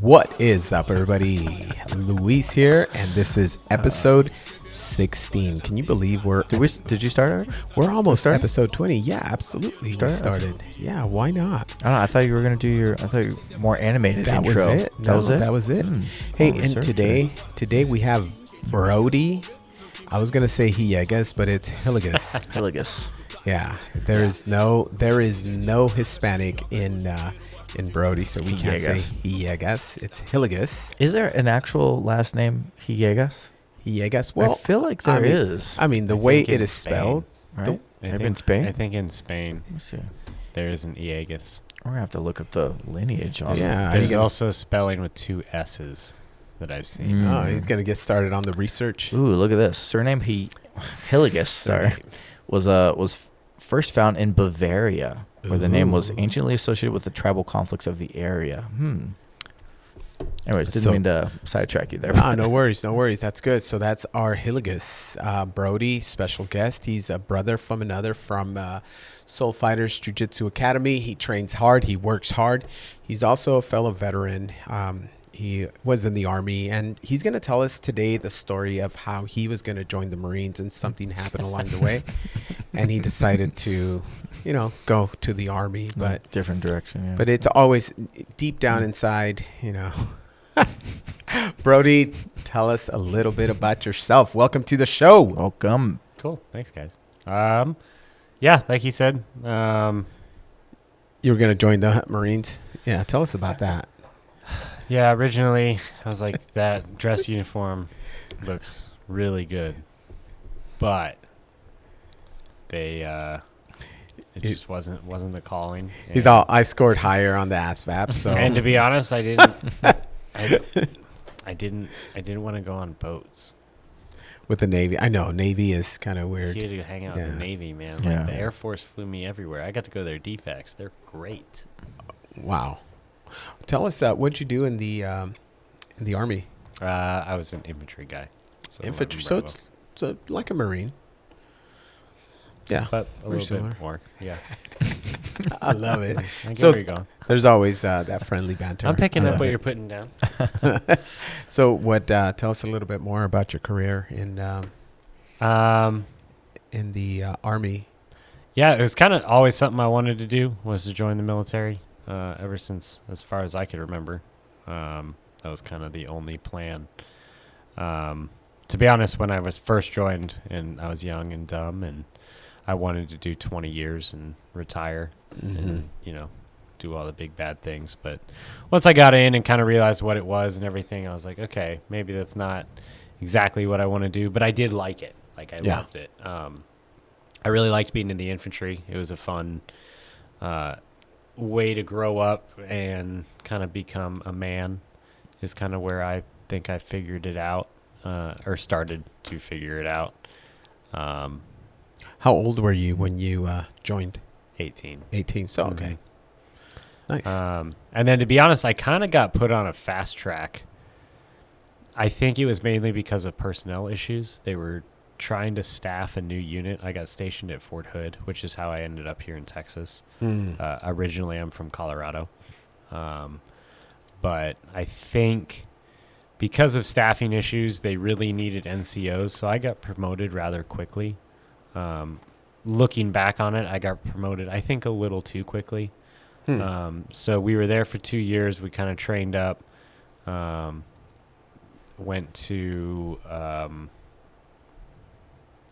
What is up, everybody? Luis here, and this is episode 16. Can you believe Did you start already? we're almost episode 20? Yeah, absolutely. We started. Okay. Yeah, why not? I don't know. I thought you were gonna do your more animated That intro. was it. That was it. Hey, Well and researched. today we have Brodie. I was gonna say Hillegas, but it's Hillegas. Hillegas. Yeah, there is no Hispanic in Brodie, so we can't say Hillegas. It's Hillegas. Is there an actual last name Hillegas? Hillegas. Well, I feel like there is. I mean, the I way think it in is spelled. Right? I Maybe think, in Spain. I think in Spain Let me see. there is an Hillegas. We're gonna have to look up the lineage. On Yeah. There's you also spelling with two S's that I've seen. Mm. Oh, he's gonna get started on the research. Ooh, look at this. Surname Hillegas. Sorry, was first found in Bavaria, where the name was Ooh. anciently associated with the tribal conflicts of the area. Anyways, didn't So- mean to sidetrack you there. No worries. That's good. So that's our Hillegas. Brodie, special guest. He's a brother from another from Soulfighter Jiu-Jitsu Academy. He trains hard. He works hard. He's also a fellow veteran. He was in the Army, and he's going to tell us today the story of how he was going to join the Marines, and something happened along the way, and he decided to, go to the Army. But different direction. Yeah. But it's always deep down inside, Brodie, tell us a little bit about yourself. Welcome to the show. Welcome. Cool. Thanks, guys. Yeah, like he said, You were going to join the Marines. Yeah, tell us about that. yeah, originally I was like, that dress uniform looks really good, but it just wasn't the calling. He's And- I scored higher on the ASVAB, so. And to be honest, I didn't want to go on boats. With the Navy. I know, Navy is kind of You weird. had to hang out in Yeah. the Navy, man. Yeah. Like, the Air Force flew me everywhere. I got to go to their defects. They're great. Wow. Tell us, what'd you do in the Army? I was an infantry guy. So it Infantry. went So very it's like a Marine. Yeah. well. But a very little similar. bit more. Yeah. I love it. I get So where you're going. there's always that friendly banter. I'm picking I up love what it. you're putting down. So tell us a little bit more about your career in the Army. Yeah, it was kind of always something I wanted to do, was to join the military. Ever since, as far as I could remember, that was kind of the only plan. To be honest, when I was first joined, and I was young and dumb, and I wanted to do 20 years and retire, and do all the big bad things. But once I got in and kind of realized what it was and everything, I was like, okay, maybe that's not exactly what I want to do. But I did like it. Like, I Yeah. loved it. I really liked being in the infantry. It was a fun way to grow up and kind of become a man, is kind of where I think I figured it out, or started to figure it out. How old were you when you joined? 18. 18. So okay. Nice. And then, to be honest, I kind of got put on a fast track. I think it was mainly because of personnel issues. They were trying to staff a new unit. I got stationed at Fort Hood, which is how I ended up here in Texas. Originally, I'm from Colorado. But I think because of staffing issues, they really needed NCOs, so I got promoted rather quickly. Looking back on it, I got promoted, I think, a little too quickly. So we were there for 2 years. We kind of trained up, went to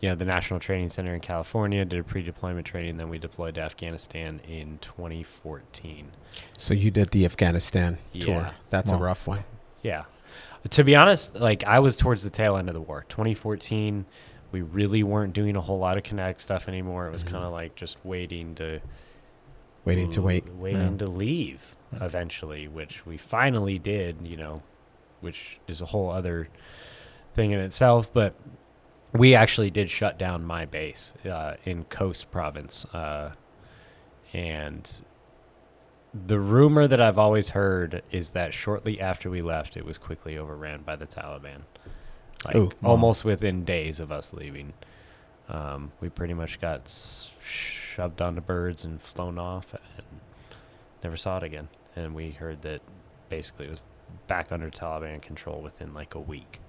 the National Training Center in California, did a pre-deployment training, then we deployed to Afghanistan in 2014. So you did the Afghanistan tour. Yeah. That's a Wow. rough one. Yeah. To be honest, like, I was towards the tail end of the war. 2014, we really weren't doing a whole lot of kinetic stuff anymore. It was kind of like just waiting to leave eventually, which we finally did, which is a whole other thing in itself. But we actually did shut down my base in Coast Province. And the rumor that I've always heard is that shortly after we left, it was quickly overran by the Taliban. Like, Ooh. almost within days of us leaving. We pretty much got shoved onto birds and flown off and never saw it again. And we heard that basically it was back under Taliban control within like a week.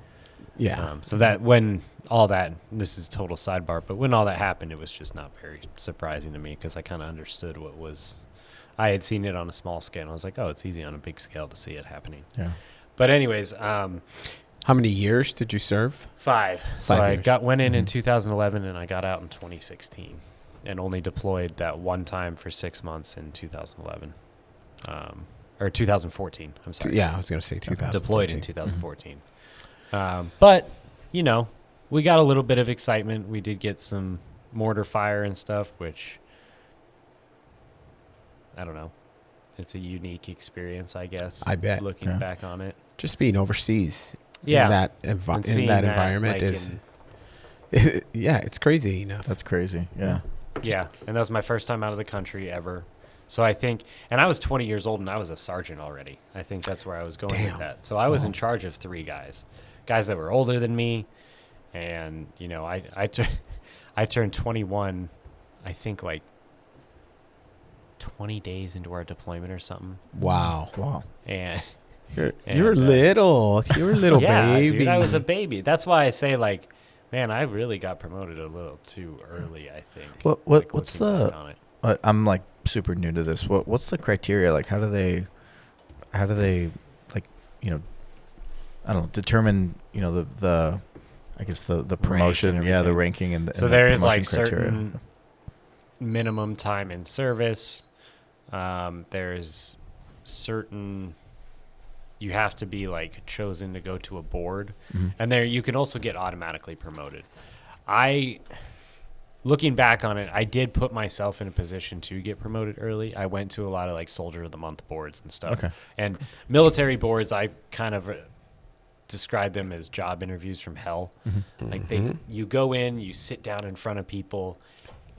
Yeah. So that when all that, this is a total sidebar, but when all that happened, it was just not very surprising to me because I kind of understood what was. I had seen it on a small scale. And I was like, oh, it's easy on a big scale to see it happening. Yeah. But anyways, how many years did you serve? 5. So 5 I years. went in 2011 and I got out in 2016 and only deployed that one time for 6 months in 2011. Or 2014. I'm sorry. Yeah, I was going to say 2000. Deployed in 2014. But, you know, we got a little bit of excitement. We did get some mortar fire and stuff, which, I don't know. It's a unique experience, I guess. I bet. Looking back on it. Just being overseas. Yeah. In that, And seeing that, environment like, is... yeah, it's crazy, you know. That's crazy. Yeah. Yeah, and that was my first time out of the country ever. So I think, and I was 20 years old and I was a sergeant already. I think that's where I was going Damn. with that. So I was in charge of 3 guys that were older than me. And, you know, I turned 21, I think like 20 days into our deployment or something. Wow. Wow. And You were little. You were a little yeah, baby. dude, I was a baby. That's why I say, like, man, I really got promoted a little too early, I think. What's looking back the... on it. I'm like super new to this. What's the criteria? Like, how do they like, you know, I don't know, determine, you know, the I guess the promotion, and the everything. ranking and the So and the there is promotion like criteria. certain minimum time in service. There's certain, you have to be like chosen to go to a board, and there you can also get automatically promoted. Looking back on it, I did put myself in a position to get promoted early. I went to a lot of like Soldier of the Month boards and stuff. Okay. And military boards, I kind of describe them as job interviews from hell. Like you go in, you sit down in front of people,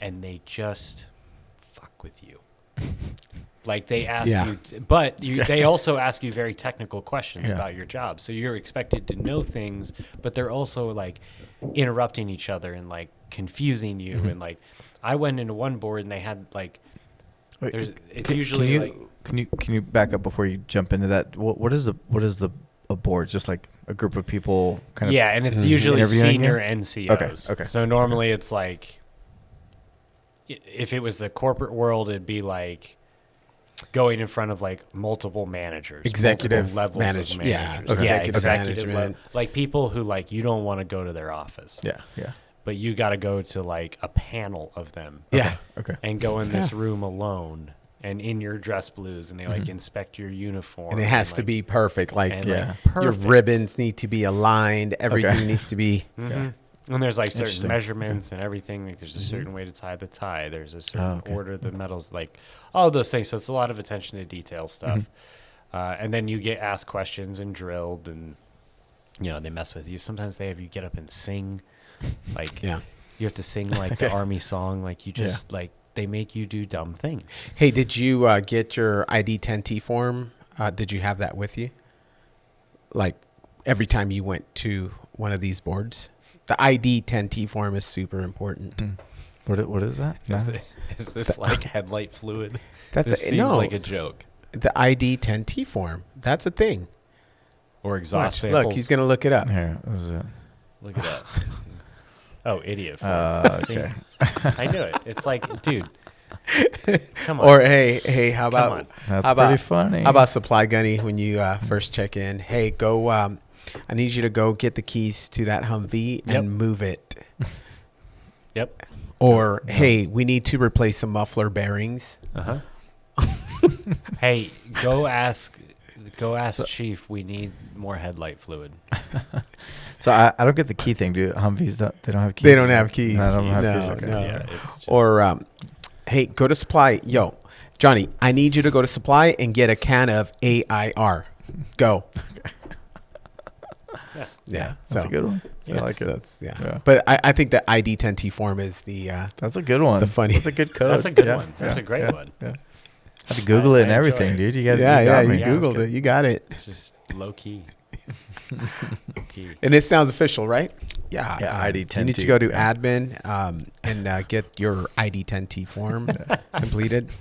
and they just fuck with you. Like they ask you, they also ask you very technical questions about your job. So you're expected to know things, but they're also like interrupting each other and like confusing you. And like I went into one board and they had like, Can you back up before you jump into that? What is a board? Just like a group of people kind of. Yeah, and it's usually interviewing senior you? NCOs. Okay. So normally it's like, if it was the corporate world, it'd be like going in front of like multiple managers, Executive multiple levels of managers. executive level. management. Like people who like you don't want to go to their office. Yeah. But you got to go to like a panel of them. Yeah. Okay. And go in this room alone and in your dress blues, and they like inspect your uniform. And it has to be perfect. Like, and, yeah. like, your perfect. ribbons need to be aligned. Everything needs to be. Yeah. And there's like certain Interesting. measurements and everything. Like there's a certain way to tie the tie. There's a certain order the medals, like all of those things. So it's a lot of attention to detail stuff. And then you get asked questions and drilled, and you know they mess with you. Sometimes they have you get up and sing, like you have to sing like the army song. Like you just like they make you do dumb things. Hey, did you get your ID 10T form? Did you have that with you? Like every time you went to one of these boards? The ID 10T form is super important. What is that? Is this like headlight fluid? That's this seems like a joke. The ID 10T form. That's a thing. Or exhaust Watch, samples. look, he's going to look it up. Here, what is it? Look at that. Oh, idiot. Okay. I knew it. It's like, dude, come on. Or hey, how about on. That's how about, pretty funny. How about Supply Gunny when you first check in? Hey, go. I need you to go get the keys to that Humvee and move it. Yep. Or hey, we need to replace some muffler bearings. Hey, go ask Chief. We need more headlight fluid. So I don't get the key thing, dude. Humvees they don't have keys. They don't have keys. No, I don't have No, keys. no. Okay. Yeah, it's just, Or hey, go to Supply. Yo, Johnny, I need you to go to Supply and get a can of AIR. Go. Yeah, That's a good one. Yeah, I like it. That's, Yeah. But I think the ID 10T form is the That's a good one. the funny. That's a good code. That's a good Yeah, one. That's yeah, a great yeah, one. Yeah. I had to Google it and I enjoy everything, it. dude. You guys, yeah, you got you me. Yeah, Googled it. You got it. It's just low key. Low key. And it sounds official, right? Yeah. Yeah, ID 10T. You need to go to admin and get your ID 10T form completed.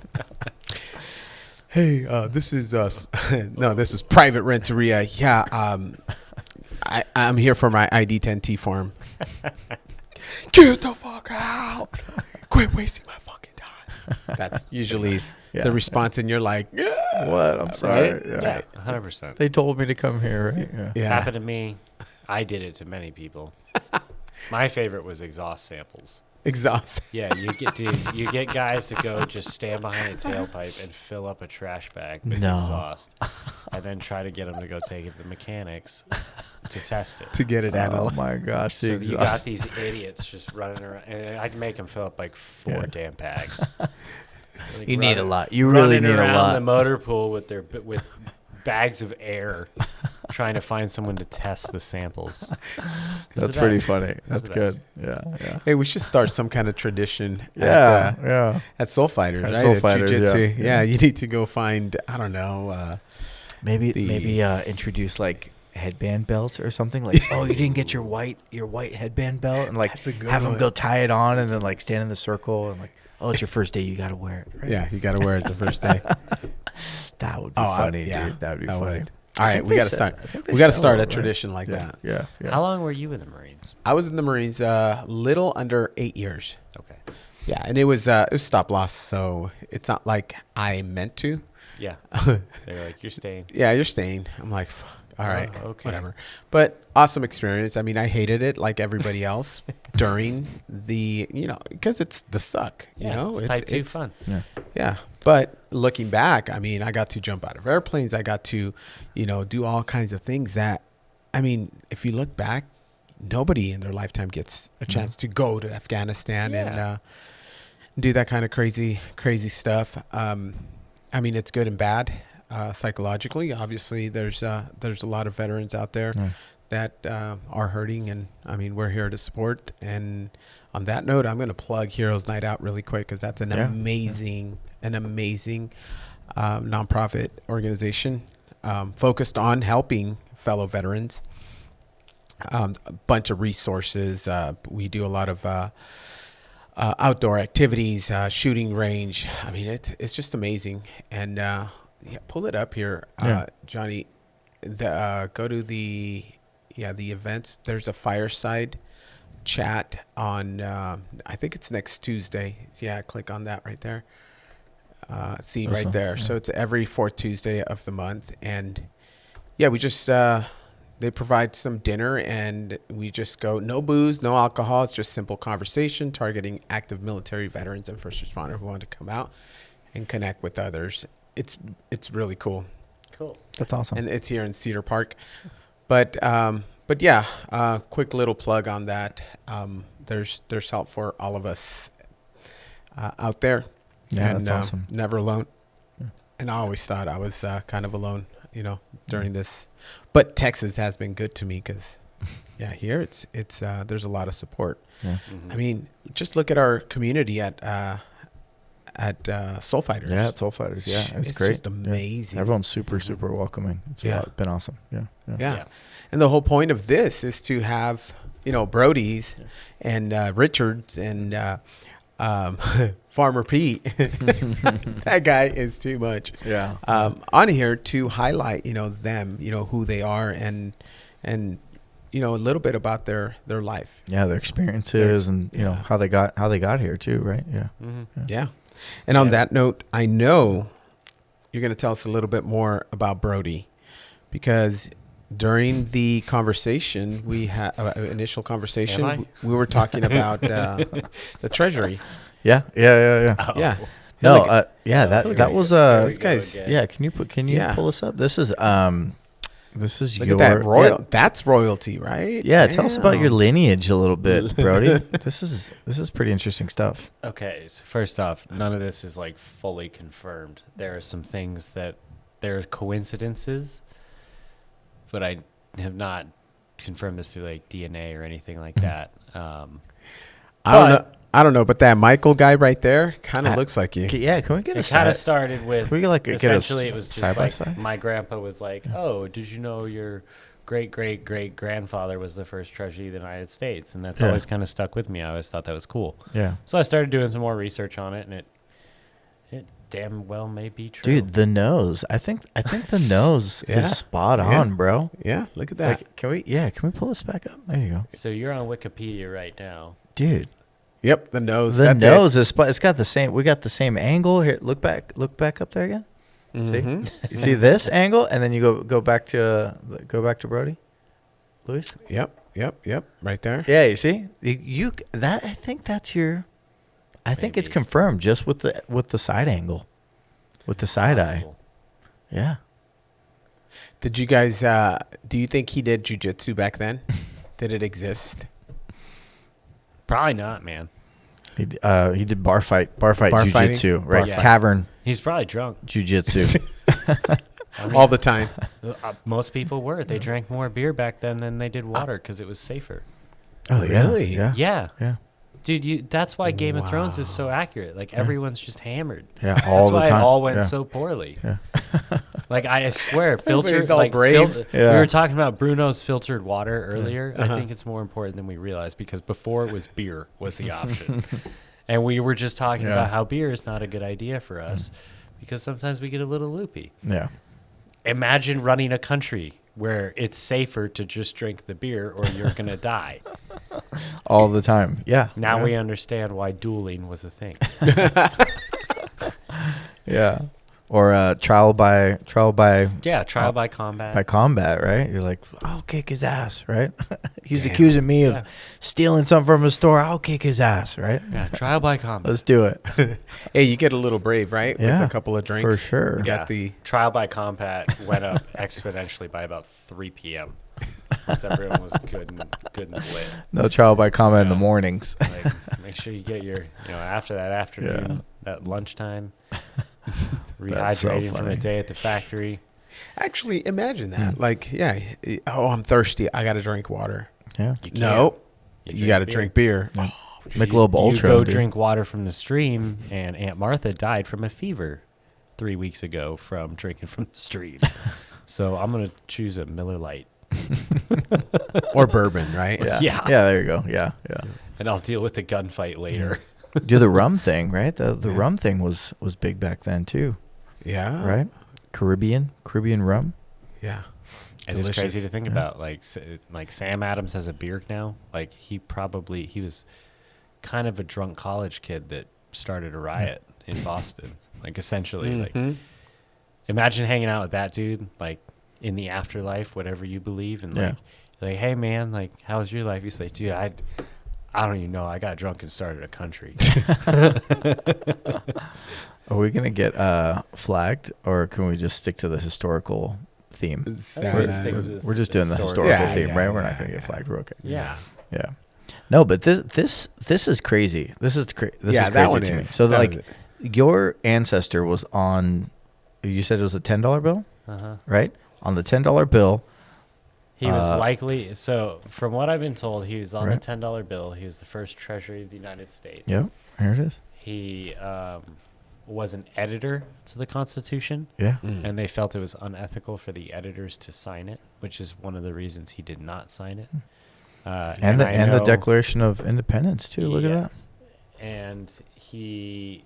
hey, this is no, this is private Renteria. Yeah, I'm here for my ID 10T form. Get the fuck out! Quit wasting my fucking time. That's usually the response, and you're like, yeah, what? I'm sorry. right? Yeah, 100%. They told me to come here, right? Yeah. Happened to me. I did it to many people. My favorite was exhaust samples. Exhaust. Yeah, you get guys to go just stand behind a tailpipe and fill up a trash bag with exhaust, and then try to get them to go take it to the mechanics to test it. To get it analyzed. Oh my gosh! So you got these idiots just running around, and I'd make them fill up like 4 damn bags. Like you need a lot. You really need a lot. The motor pool with bags of air, trying to find someone to test the samples. That's pretty funny. That's good. Yeah. Hey, we should start some kind of tradition. At Soulfighters, right? Soulfighters, Jiu-Jitsu. Yeah, you need to go find. I don't know. Maybe introduce like headband belts or something. Like, oh, you didn't get your white headband belt, and like have them go tie it on, and then like stand in the circle, and like, oh, it's your first day, you got to wear it. Right? Yeah, you got to wear it the first day. That would be funny, dude. That would be funny. All right, we got to start. We got to start a tradition like that. Yeah. How long were you in the Marines? I was in the Marines little under 8 years. Okay. Yeah, and it was stop loss, so it's not like I meant to. Yeah. They were like, you're staying. Yeah, you're staying. I'm like, fuck, all right, okay, whatever. But awesome experience. I mean, I hated it like everybody else during the, because it's the suck, it's type 2 fun. Yeah. But looking back, I mean, I got to jump out of airplanes. I got to, do all kinds of things that, I mean, if you look back, nobody in their lifetime gets a chance to go to Afghanistan and do that kind of crazy stuff. I mean, it's good and bad psychologically. Obviously, there's a lot of veterans out there that are hurting, and I mean, we're here to support. And on that note, I'm going to plug Heroes Night Out really quick because that's an amazing nonprofit organization focused on helping fellow veterans. A bunch of resources. We do a lot of outdoor activities, shooting range. I mean, it's just amazing. And pull it up here, Johnny. Go to the events. There's a fireside chat on. I think it's next Tuesday. Yeah, click on that right there. See right there. Yeah. So it's every 4th Tuesday of the month, and we just. They provide some dinner, and we just go, no booze, no alcohol. It's just simple conversation targeting active military veterans and first responders who want to come out and connect with others. It's really cool. Cool. That's awesome. And it's here in Cedar Park. But quick little plug on that. There's help for all of us out there. Yeah, and, that's awesome. Never alone. Yeah. And I always thought I was kind of alone, during this. But Texas has been good to me because, here it's there's a lot of support. Yeah. Mm-hmm. I mean, just look at our community at Soulfighters. Yeah, at Soulfighters. Yeah, it's great. Just amazing. Yeah. Everyone's super welcoming. It's been awesome. Yeah. And the whole point of this is to have Brodie's and Richards and Farmer Pete. That guy is too much. Yeah. On here to highlight them, who they are and a little bit about their life. Yeah, their experiences and how they got here too, right? Yeah. Mm-hmm. Yeah. And on that note, I know you're going to tell us a little bit more about Brodie, because during the conversation we had, initial conversation, we were talking about the Treasury. Yeah. Oh. Yeah. No, that was this guy's. Yeah, can you pull this up? This is Look at that royal. That's royalty, right? Yeah, tell us about your lineage a little bit, Brodie. This is pretty interesting stuff. Okay, so first off, none of this is like fully confirmed. There are some things that there are coincidences, but I have not confirmed this through like DNA or anything like that. I don't know, but that Michael guy right there kind of looks like you. Yeah, can we get it? Kind of started with. Can we essentially, it was just like my grandpa was like, "Oh, did you know your great grandfather was the first treasurer of the United States?" And that's always kind of stuck with me. I always thought that was cool. Yeah. So I started doing some more research on it, and It damn well may be true. Dude, the nose. I think the nose Yeah. is spot Yeah. on, bro. Yeah, look at that. Like, can we pull this back up? There you go. So you're on Wikipedia right now. Dude, Yep, the nose. the that's nose is spot. It's got the same. We got the same angle here. Look back up there again. it. See? Mhm. You see this angle, and then you go back to Brodie, Luis. Yep. Right there. Yeah, you see you that. I think that's your. I think it's Maybe. confirmed just with the side angle, with the side eye. Possible. Yeah. Did you guys? Do you think he did jiu-jitsu back then? Did it exist? Probably not, man. He did bar fighting fighting? jiu-jitsu, right? Bar fight. Tavern He's probably drunk. jiu-jitsu. I mean, All the time. most people were. They drank more beer back then than they did water because it was safer. Oh yeah, Really? yeah, Yeah. Dude, that's why Game of Thrones is so Wow. accurate. Like, everyone's just hammered. yeah. All That's the why time. it all went yeah. so poorly. Yeah. Like, I swear, Everybody's all brave. Yeah. We were talking about Bruno's filtered water earlier. Uh-huh. I think it's more important than we realized because before it was beer was the option. And we were just talking Yeah. about how beer is not a good idea for us because sometimes we get a little loopy. Yeah. Imagine running a country where it's safer to just drink the beer or you're going to die. All the time. Yeah. Now yeah. we understand why dueling was a thing. Yeah. Or trial by Yeah, trial by combat. by combat, right? You're like, I'll kick his ass, right? He's Damn. accusing me Yeah. of stealing something from a store. I'll kick his ass, right? Yeah, trial by combat. Let's do it. Hey, you get a little brave, right? Yeah, With a couple of drinks. for sure. You Yeah. got the. Trial by combat went up exponentially by about 3 p.m. Once everyone was good and lit. No trial by combat in the Yeah. mornings. Like, make sure you get your, after that afternoon, that lunchtime, That's so rehydrating from funny. the day at the factory. Actually, imagine that. Like, yeah. Oh, I'm thirsty. I got to drink water. Yeah. You No. can't. You got to drink beer. Yeah. Oh, Michelob You Ultra. go dude. drink water from the stream, and Aunt Martha died from a fever 3 weeks ago from drinking from the stream. So I'm going to choose a Miller Lite, or bourbon, right? Yeah. Yeah. Yeah, there you go. Yeah. Yeah. and I'll deal with the gunfight later. Do the rum thing, right? The rum thing was big back then too, Yeah. right? Caribbean rum. Yeah. And it's crazy Delicious. to think Yeah. about. Like Sam Adams has a beer now. Like he was kind of a drunk college kid that started a riot in Boston. Like essentially, like Mhm. imagine hanging out with that dude, like in the afterlife, whatever you believe, and Yeah. like, hey man, like how's your life? He's like, dude, I don't even know. I got drunk and started a country. Are we gonna get flagged, or can we just stick to the historical theme? Sad. We're just doing the historical Yeah, theme, yeah, right? We're yeah, not gonna get yeah. flagged. We're okay. Yeah. Yeah. No, but this is crazy. This is crazy Yeah, that to one me. is. So That like, was your ancestor was on. You said it was a $10 bill, Uh-huh. right? On the $10 bill. He was likely, so from what I've been told, he was on Right. the $10 bill. He was the first Treasury of the United States. Yep. Here it is. He was an editor to the Constitution, Yeah. and they felt it was unethical for the editors to sign it, which is one of the reasons he did not sign it. And the I know- Declaration of Independence too. Look at that. Yes. And he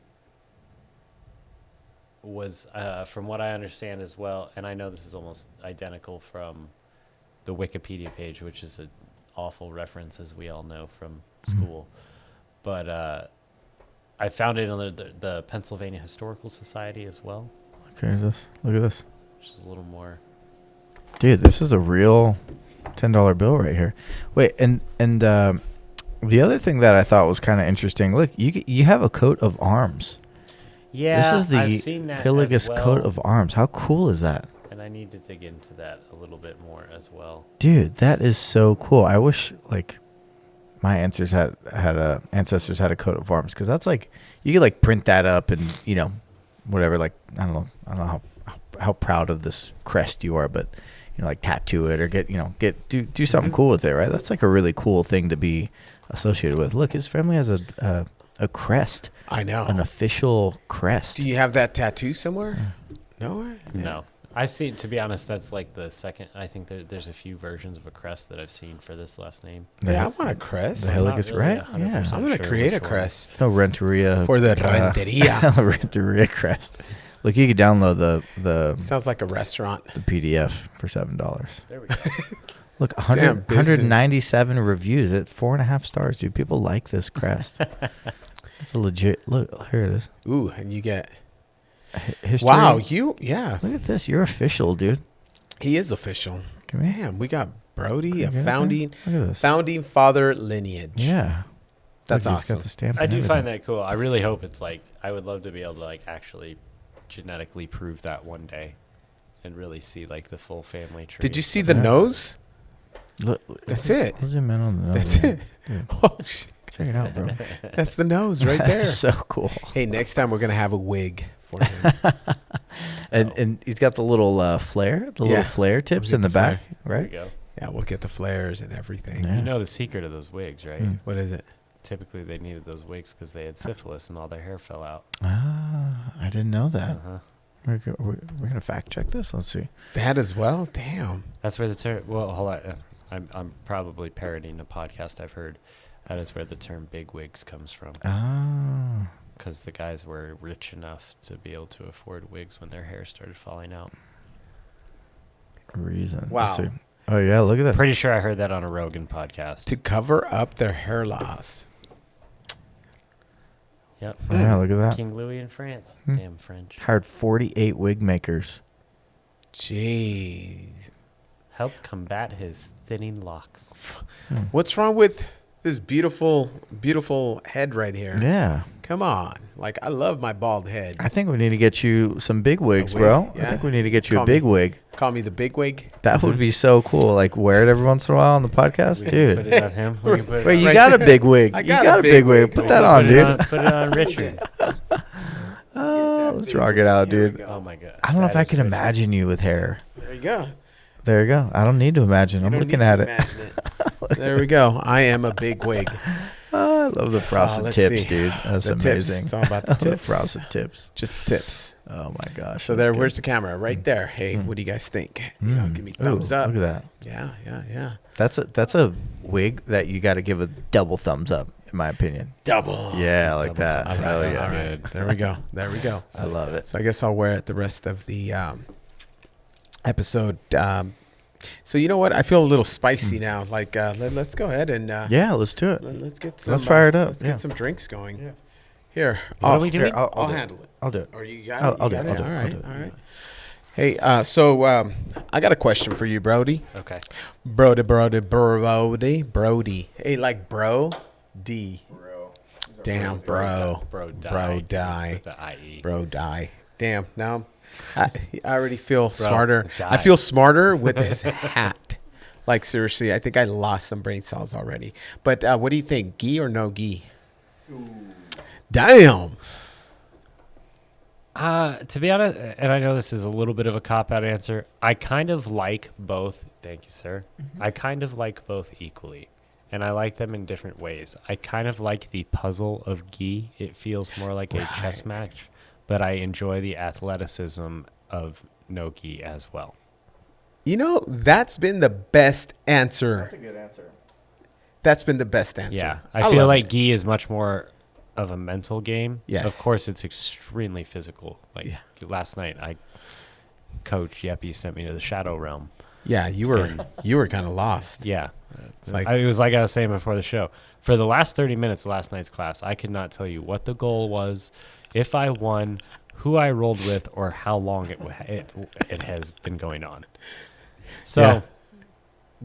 was, from what I understand as well, and I know this is almost identical from the Wikipedia page, which is an awful reference, as we all know from school. But I found it on the Pennsylvania Historical Society as well, Okay, look at this. which is a little more. Dude, this is a real $10 bill right here. Wait, and the other thing that I thought was kind of interesting. Look, you have a coat of arms. Yeah, This is the I've seen that as Hillegas well, coat of arms. How cool is that? and I need to dig into that a little bit more as well. Dude, that is so cool. I wish like my ancestors had a coat of arms, because that's like you could like print that up and whatever. Like I don't know how proud of this crest you are, but like tattoo it or do something cool with it, right? That's like a really cool thing to be associated with. Look, his family has a crest, I know. an official crest. Do you have that tattoo somewhere? Nowhere? No, I've seen, to be honest, that's like the second. I think there's a few versions of a crest that I've seen for this last name. Yeah, I want a crest. The I'm not Hillegas, really right? 100% Yeah. I'm gonna sure create a which one. crest So Renteria. for the Renteria. Renteria crest. Look, you can download the Sounds like a restaurant. PDF for $7. There we go. Look, Damn, 197 reviews at 4.5 stars, dude. People like this crest. It's a legit. Look, here it is. Ooh, and you get. History. Wow, Look at this. You're official, dude. he is official. Come here. Damn, we got Brodie, Look a at that. founding Look at this. founding father lineage. Yeah. That's Look, he's got awesome. the stamp I and do everything. find that cool. I really hope it's like, I would love to be able to like actually genetically prove that one day and really see like the full family tree. Did you see the Yeah. nose? Look, That's it. Let's zoom in on the nose. That's man. it. Dude, Oh, shit. check it out, bro. That's the nose right there. So cool. Hey, next time we're gonna have a wig for him. And he's got the little flare, the little flare tips get in the the flare. back, There you right? go. Yeah, we'll get the flares and everything. Yeah. You know the secret of those wigs, right? Mm. What is it? Typically, they needed those wigs because they had syphilis and all their hair fell out. Ah, I didn't know that. Uh-huh. We're gonna fact check this. Let's see. That as well. Damn. That's where the term. Well, hold on. I'm probably parodying a podcast I've heard. That is where the term big wigs comes from. Ah, Because the guys were rich enough to be able to afford wigs when their hair started falling out. reason. Wow. Let's see. Oh yeah, look at this. Pretty sure I heard that on a Rogan podcast. To cover up their hair loss. Yep. Yeah, look at that. King Louis in France. Hmm. Damn French. Hired 48 wig makers. Jeez. Help combat his thinning locks. What's wrong with this beautiful, beautiful head right here? Yeah. Come on. Like, I love my bald head. I think we need to get you some big wigs, wig, bro. I yeah. think we need to get you Call a big me. wig. Call me the big wig. That would be so cool. Like wear it every once in a while on the podcast, We can dude. Put it on him. We can put it Wait, on- you right got a there. big wig. I You got got a a big big wig. wig. Put we that can on, put it dude. on- Put it on Richard. Let's rock it out, Here we dude. go. Oh my god. I don't know if That I is can Richard. imagine you with hair. There you go. There you go. I don't need to imagine. You I'm don't looking need at to it. imagine it. There we go. I am a big wig. Oh, I love the frosted let's tips, see. dude. That's The tips. amazing. It's all about the The tips. frosted tips. Just tips. Oh my gosh. So that's there, good. where's the camera? Right there. Hey, what do you guys think? You know, give me Ooh, thumbs up. Look at that. Yeah, yeah, yeah. That's a wig that you got to give a double thumbs up, in my opinion. Double. Yeah, I like Double that. thumbs up. Hell That's yeah. good. There we go. There we go. I love it. So I guess I'll wear it the rest of the episode. So you know what? I feel a little spicy now. Like let's go ahead and Yeah, let's do it. let's get some. Let's fire it up. Let's Yeah. get some drinks going. Here. What are we doing? Here, I'll do it. handle it. I'll do it. Or you got I'll- it? I'll You do got it. I'll do it. All I'll right. do it. All right. Hey, so I got a question for you, Brodie. Okay. Brodie. Hey, like bro, D. Damn, bro. Bro die. Bro 'cause it's die. with the IE. Bro, die. Damn. Now, I already feel smarter. die. I feel smarter with this hat. Like seriously, I think I lost some brain cells already. But what do you think, gi or no gi? Damn. To be honest, and I know this is a little bit of a cop-out answer, I kind of like both. Thank you, sir. I kind of like both equally, and I like them in different ways. I kind of like the puzzle of gi. It feels more like a chess Right. match, but I enjoy the athleticism of no gi as well. You know, that's been the best answer. good answer. That's been the best answer. Yeah, I feel love like it. gi is much more of a mental game. Yes. Of course, it's extremely physical. Like Yeah. last night, Coach Yeppy sent me to the Shadow Realm. Yeah, you were kind of lost. Yeah. It's like It was like I was saying before the show. For the last 30 minutes of last night's class, I could not tell you what the goal was, if I won, who I rolled with, or how long it has been going on. So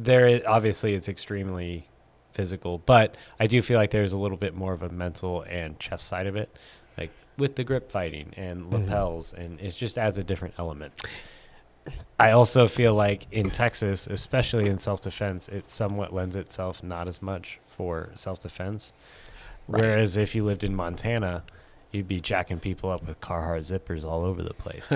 Yeah. obviously it's extremely physical, but I do feel like there's a little bit more of a mental and chest side of it, like with the grip fighting and lapels, and it just adds a different element. I also feel like in Texas, especially in self-defense, it somewhat lends itself not as much for self-defense. Right. Whereas if you lived in Montana, you'd be jacking people up with Carhartt zippers all over the place.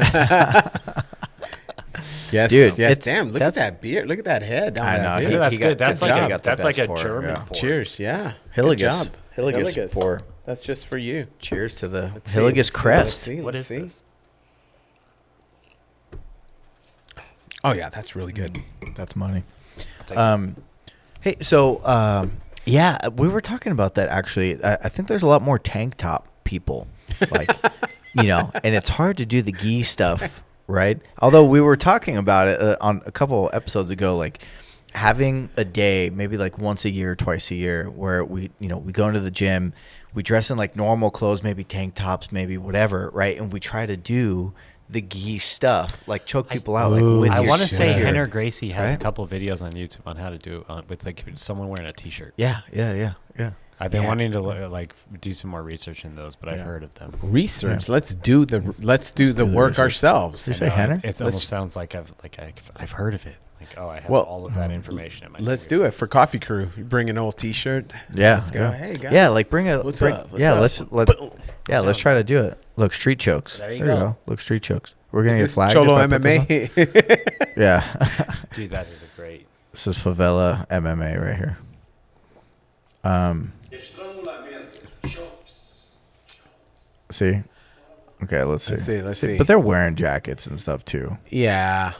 yes, Dude, yes. it's- Damn, look at that beard. Look at that head. On I that know, beard. he- That's got- good. That's good like job. a, that's like a Pour, German yeah. pour. Cheers. Yeah. Hillegas. Good job. Hillegas pour. That's just for you. Cheers to the Let's see, Hillegas let's see, crest. let's see, What let's is see. this? Oh yeah, that's really good. That's money. I'll take it. Hey, so yeah, we were talking about that actually. I think there's a lot more tank top people, like, and it's hard to do the gi stuff, right? Although we were talking about it on a couple episodes ago, like having a day, maybe like once a year, twice a year, where we go into the gym, we dress in like normal clothes, maybe tank tops, maybe whatever, right? And we try to do the gi stuff, like choke people out, like with I your want to say shirt. Henner Gracie has a right? couple of videos on YouTube on how to do it with like someone wearing a T-shirt. Yeah. I've been Yeah. wanting to like do some more research in those, but I've heard of them. Research. Let's do the work research. ourselves. You say I know, Henner? it almost sounds like I've heard of it. Like, oh, I have Well, all of that information at my Let's do it for Coffee Crew. You bring an old T-shirt. Yeah. Let's go. Yeah. Hey guys. Yeah, like bring What's up? What's yeah, up? let's try to do it. Look, street chokes. There you go. Look, street chokes. We're gonna Is get this flagged. Cholo if I put this on? MMA. Yeah. Dude, that is a great. This is favela MMA right here. See? Okay, let's see. Let's see. But they're wearing jackets and stuff too. Yeah.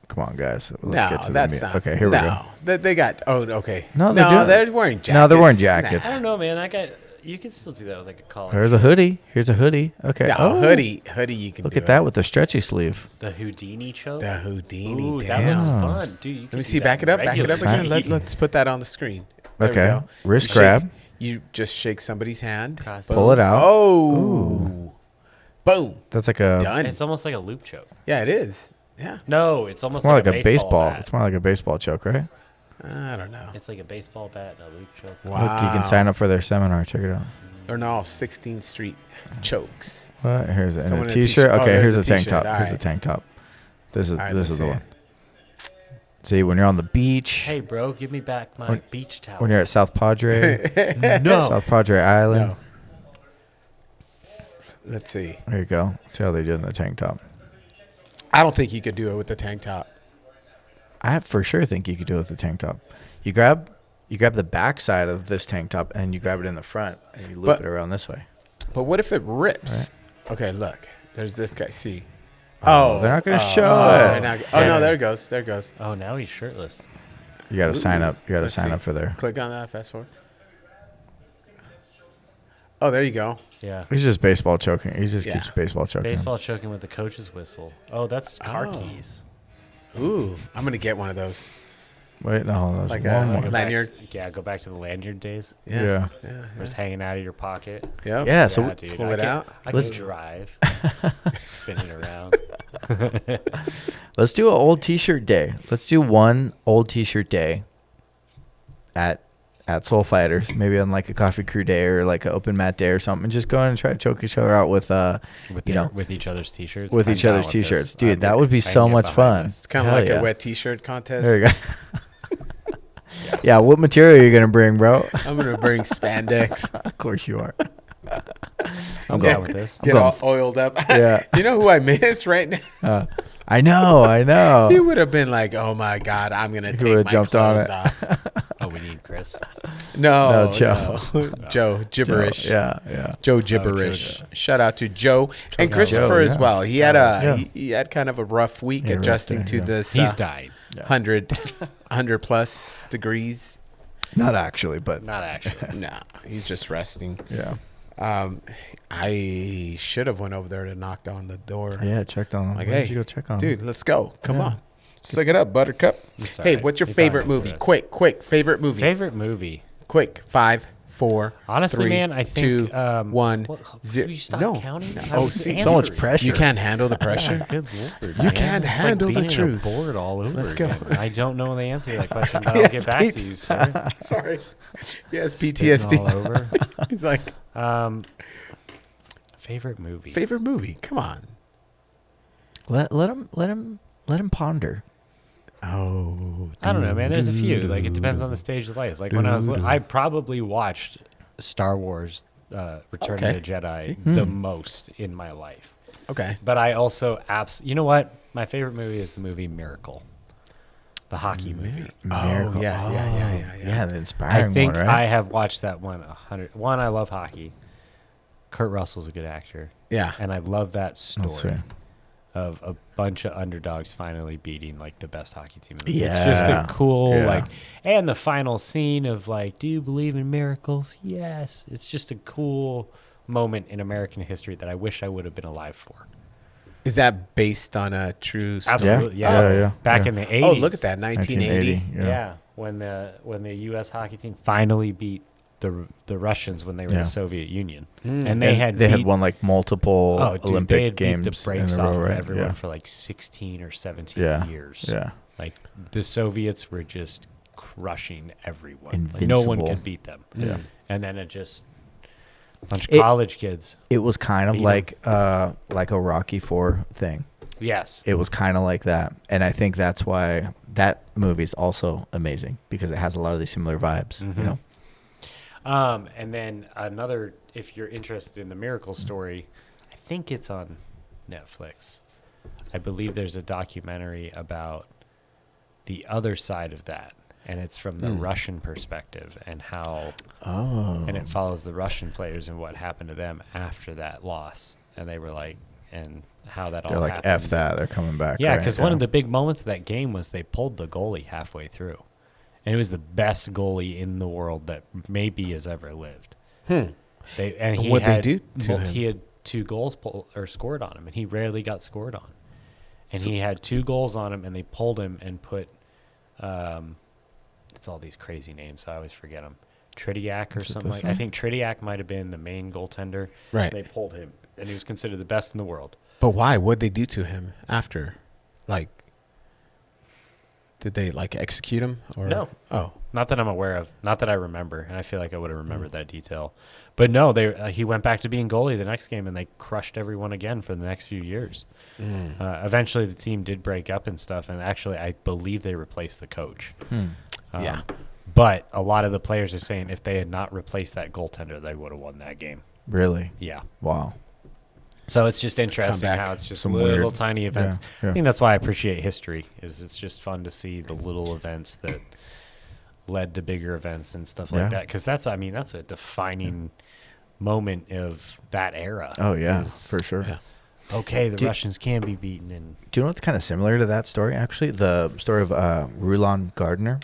Come on, guys. Let's No, get to that's the meat. not. Okay, here we go. They got. Oh, okay. No, they're doing- they're wearing jackets. No, they're wearing jackets. I don't know, man. That guy, you can still do that with like a collar. Here's a hoodie. Here's a hoodie. Okay. No, Oh, hoodie. You can Look do at that with the stretchy sleeve. The Houdini choke. The Houdini. Ooh, that Damn. looks Oh. fun, dude. You Let can me do see. that Back it up. Back it up regular again. gi. Let's put that on the screen. There we Okay. go. Wrist You grab. shake- You just shake somebody's hand. Cross. Pull it out. Oh. Ooh. Boom. That's like a Done. It's almost like a loop choke. Yeah, it is. Yeah. No, it's almost more like like a baseball. bat. It's more like a baseball choke, right? I don't know. It's like a baseball bat and a loop choke. Wow. Look, you can sign up for their seminar. Check it out. They're not all 16th Street chokes. What? Here's Someone a in a t-shirt. t-shirt. Oh, Okay, there's here's a a tank t-shirt. top. All Here's a right. tank top. This is All right, this let's is the see one. it. See, when you're on the beach, Hey, bro, give me back my When- beach towel. when you're at South Padre, no. South Padre Island. No. Let's see. There you go. See how they did in the tank top. I don't think you could do it with the tank top. I for sure think you could do it with the tank top. You grab the back side of this tank top and you grab it in the front and you loop But- it around this way. But what if it rips? Okay, look. There's this guy. See. Oh, they're not gonna show they're it. not- oh no, there it goes. There it goes. Oh, now he's shirtless. You got to sign up. You got to Let's sign see. up for there. Click on that. Fast forward. Oh, there you go. Yeah. He's just baseball choking. He just Yeah. keeps baseball choking. Baseball choking with the coach's whistle. Oh, that's car Oh. keys. Ooh, I'm gonna get one of those. Wait, no, there's Like one a- more. like a- Lanyard. Yeah, go back to the lanyard days. Yeah. Just hanging out of your pocket. Yep. Yeah, so yeah, dude. pull I it can- out. I Let's- can drive. Spin it around. let's do an old T-shirt day. Let's do one old T-shirt day at Soul Fighters, maybe on like a coffee crew day or like an open mat day or something, and just go in and try to choke each other out with with each other's t-shirts. with I'm each down other's with T-shirts, this. dude. I'm- That would be I can so get much behind fun. this. It's kind of Hell like yeah. a wet T-shirt contest. There you go. Yeah, what material are you gonna bring, bro? I'm gonna bring spandex. Of course you are. I'm Yeah. down with this. Get going all oiled up. Yeah. You know who I miss right now? I know. He would have been like, "Oh my God, I'm gonna He take would've my jumped on clothes it. off." Oh, we need Chris. No, No, Joe. no. Joe, gibberish. Yeah. Joe gibberish. Shout out to Joe and Christopher Joe, as yeah. well. He had a Yeah. he had kind of a rough week He had a rough adjusting day, to yeah. this He's died. 100 plus degrees. Not actually, but Not actually. No, he's just resting. yeah. I should have went over there to knock on the door. Yeah, checked on him. Like, Why hey, didn't you go check on him? dude, let's go. Come Yeah. on. Suck it up, Buttercup. It's all Hey, right. what's your He favorite probably movie? knows. Quick, favorite movie. Favorite movie. Quick, 5, 4. Honestly, 3, man, I think 2, 1, what, 0. will you stop No. counting? No. I Oh, was see, so much answering. pressure. You can't handle the pressure. Good lord, You man. can't It's handle like the being in truth. A board all over. Let's go. again. I don't know the answer to that question, but I'll Yes, get back Pete. to you, sir. Sorry. Yes, Spitting PTSD. all over. He's like, Favorite movie. favorite movie. Come on. Let him ponder. Oh. I don't know, man. There's a few. Like it depends on the stage of life. Like when I was, I probably watched Star Wars: Return Okay. of the Jedi See? the most in my life. Okay. But I also you know what? My favorite movie is the movie Miracle, the hockey movie. Oh, yeah. Yeah, the I inspiring think one, right? I have watched that one 100. One, I love hockey. Kurt Russell's a good actor, Yeah. and I love that Let's see. story. of a bunch of underdogs finally beating like the best hockey team in the Yeah. It's just a cool Yeah. like, and the final scene of like, do you believe in miracles? Yes. It's just a cool moment in American history that I wish I would have been alive for. Is that based on a true story? Absolutely, Yeah. yeah. Yeah, yeah, Back yeah. in the 80s. Oh, look at that, 1980. Yeah. When the U.S. hockey team finally beat the Russians when they were in Yeah. the Soviet Union, Mm. and they had won like multiple Olympic Olympic they had games beat the brakes in a row, off of right? everyone Yeah. for like 16 or 17 Yeah. years. Yeah. Like the Soviets were just crushing everyone. Like, no one Invincible. could beat them. Yeah. And then it just a bunch of It- college kids. It was kind of Beat 'em. like a Rocky IV thing. Yes. It was kind of like that, and I think that's why that movie is also amazing because it has a lot of these similar vibes. Mhm. You know. And then another, if you're interested in the miracle story, I think it's on Netflix. I believe there's a documentary about the other side of that, and it's from the Russian perspective and how, and it follows the Russian players and what happened to them after that loss, and they were like, and how that They're all like happened. F that. They're coming back. Yeah, right? because one of the big moments of that game was they pulled the goalie halfway through. And it was the best goalie in the world that maybe has ever lived. Hmm. What'd they do to him? He had 2 goals scored on him, and he rarely got scored on. And he had 2 goals on him, and they pulled him and put, it's all these crazy names, so I always forget them. Tridiak or Is it something this like. I one? think Tridiak might have been the main goaltender. Right. They pulled him, and he was considered the best in the world. But why? What'd they do to him after? Like, did they like execute him? Or? No. Oh. Not that I'm aware of. Not that I remember, and I feel like I would have remembered that detail. But no, he went back to being goalie the next game, and they crushed everyone again for the next few years. Eventually, the team did break up and stuff, and actually, I believe they replaced the coach. Yeah. But a lot of the players are saying if they had not replaced that goaltender, they would have won that game. Really. Yeah. Wow. So it's just interesting back. how it's just Some little weird- tiny events. yeah. I think that's why I appreciate history. Is it's just fun to see the little events that led to bigger events and stuff Yeah. like that. Because that's a defining moment of that era. Oh yeah, is, for sure. Yeah. Okay, the Do- Russians can be beaten, and Do you know what's kind of similar to that story? Actually, the story of Rulon Gardner.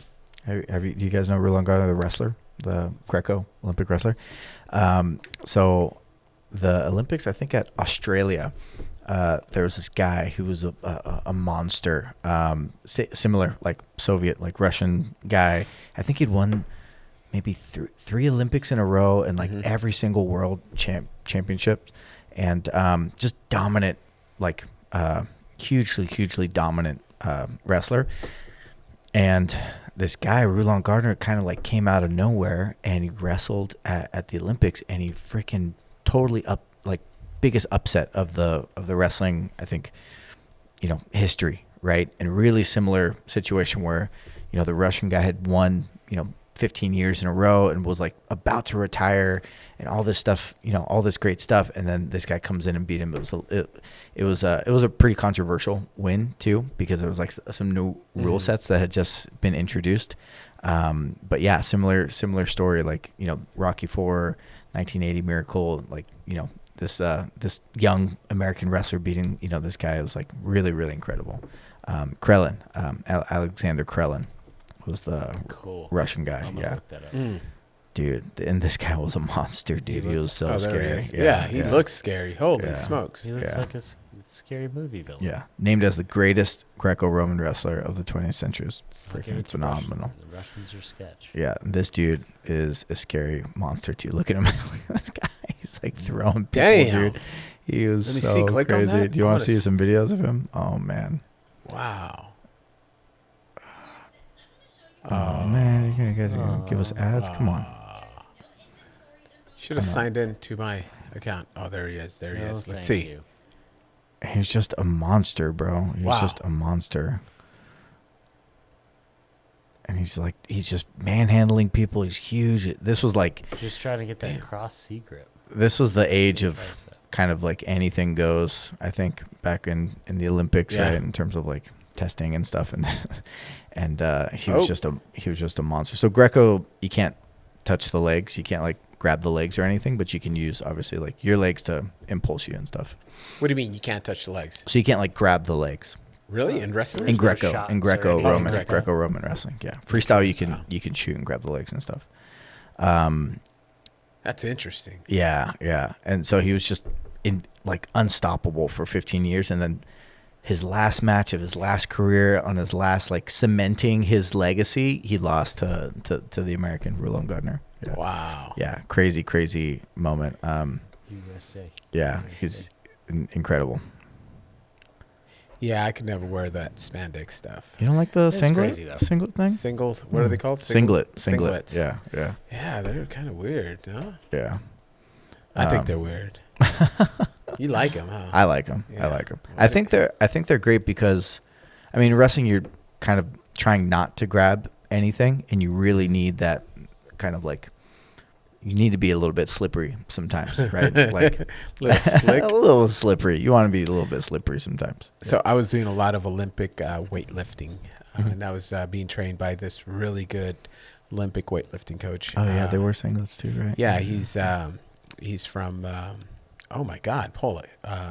Do you guys know Rulon Gardner, the wrestler, the Greco Olympic wrestler? So the Olympics, I think at Australia, there was this guy who was a monster, similar like Soviet, like Russian guy. I think he'd won maybe three Olympics in a row and like every single world championship, and just dominant, like hugely dominant wrestler. And this guy, Rulon Gardner, kind of like came out of nowhere and he wrestled at the Olympics, and he freaking totally biggest upset of the wrestling, I think, history, right? And really similar situation where, the Russian guy had won, 15 years in a row and was like about to retire and all this stuff, all this great stuff. And then this guy comes in and beat him. It was a pretty controversial win too, because there was like some new rule sets that had just been introduced. But yeah, similar story, like, Rocky IV, 1980 Miracle, like, this young American wrestler beating, this guy. It was like really, really incredible. Krellin, Alexander Krellin was the Russian guy. I'm gonna Yeah. look that up. Dude, and this guy was a monster, dude. He was so Oh, there scary. he is. Yeah, he looks scary. Holy Yeah. smokes. He looks Yeah. like a scary movie villain. Yeah. Named as the greatest Greco-Roman wrestler of the 20th century. It's I'll give freaking it to phenomenal. Russians. The Russians are sketch. Yeah, this dude is a scary monster too. Look at him. Look at this guy. He's like throwing people, Damn. dude. He was Let me so see. Click on crazy. that. Do you I want wanna to see some videos of him? Oh man. Wow. Oh man, you guys are gonna give us ads? Come on. Should have signed in to my account. Oh, there he is. There he is. Let's thank see. you. He's just a monster, bro. He's Wow. just a monster. And he's just manhandling people. He's huge. This was like, Just trying to get that cross secret. this was the age of Bicep. kind of like anything goes, I think, back in the Olympics, Yeah. right? In terms of like testing and stuff. And he was just a monster. So Greco, you can't touch the legs. You can't like grab the legs or anything, but you can use obviously like your legs to impulse you and stuff. What do you mean you can't touch the legs? So you can't like grab the legs. Really? In wrestling? In There's no shots or Greco-Roman, anything. Greco-Roman wrestling. Yeah, freestyle you can shoot and grab the legs and stuff. That's interesting. Yeah. And so he was just unstoppable for 15 years, and then his last match of his last career, on his last like cementing his legacy, he lost to the American Rulon Gardner. Yeah. Wow. Yeah, crazy moment. USA. Yeah, he's incredible. Yeah, I could never wear that spandex stuff. You don't like the It's singlet? crazy, though. Singlet thing? Singles. What are they called? Singlet. Singlets. Yeah. Yeah, they're kind of weird, huh? Yeah. I think they're weird. You like them, huh? I like them. Yeah. I like them. I think they're great because, I mean, wrestling, you're kind of trying not to grab anything, and you really need that kind of like, you need to be a little bit slippery sometimes, right? Like Little slick. a little slippery. You want to be a little bit slippery sometimes. So I was doing a lot of Olympic weightlifting, and I was being trained by this really good Olympic weightlifting coach. Oh yeah, they wear singlets too, right? Yeah, he's from oh my God, Poland.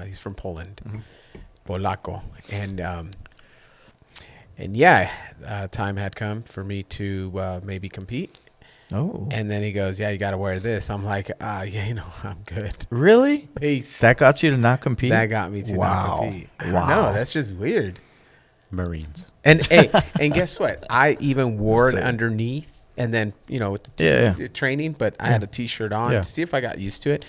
He's from Poland, Polaco, and yeah, time had come for me to maybe compete. Oh, And then he goes, "Yeah, you got to wear this." I'm like, yeah, I'm good. really? Peace. That got you to not compete? That got me to not compete. Wow. No, that's just weird. Marines. And hey, and guess what? I even wore it Same. underneath, and then with the Yeah. training, but I had a t-shirt on Yeah. to see if I got used to it.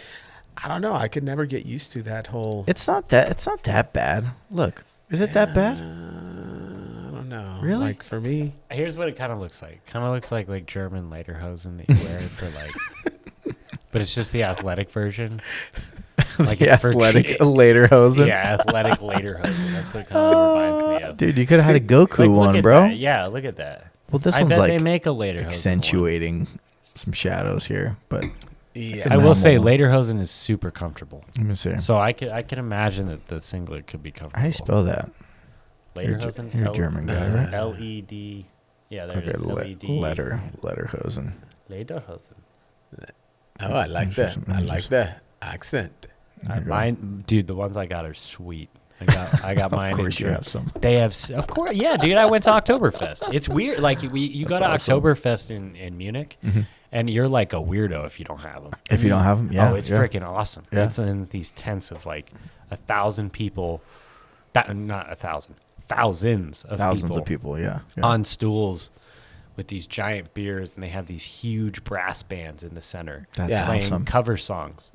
I don't know. I could never get used to that whole. It's not that bad. Look, is it that bad? I don't know. Really? Like for me, Here's what it kind of looks like. Kind of looks like German lederhosen that you wear for like, but it's just the athletic version. Like The athletic lederhosen. Yeah, athletic lederhosen. That's what it kind of reminds me of. Dude, you could have had a Goku Like, look one, at bro. that. Yeah, look at that. Well, this I one's bet like they make a lederhosen. accentuating some shadows here, but yeah. I will say Normal. lederhosen is super comfortable. let me see. So I can imagine that the singlet could be comfortable. How do you spell that? Lederhosen? You're a German guy, right? L-E-D. Yeah, there Okay, it is. L-E-D. letterhosen. Lederhosen. Oh, I like that. I like the accent. There you go. Mine, dude, the ones I got are sweet. I got mine. Of course in you Germany. have some. They have, of course, yeah, dude. I went to Oktoberfest. It's weird. Like you go to That's awesome. Oktoberfest in Munich, and you're like a weirdo if you don't have them. If you don't have them, yeah. Oh, it's freaking awesome. Yeah. It's in these tents of like 1,000 people. Not 1,000, thousands Thousands of people, yeah. on stools with these giant beers, and they have these huge brass bands in the center That's Yeah. playing awesome. cover songs.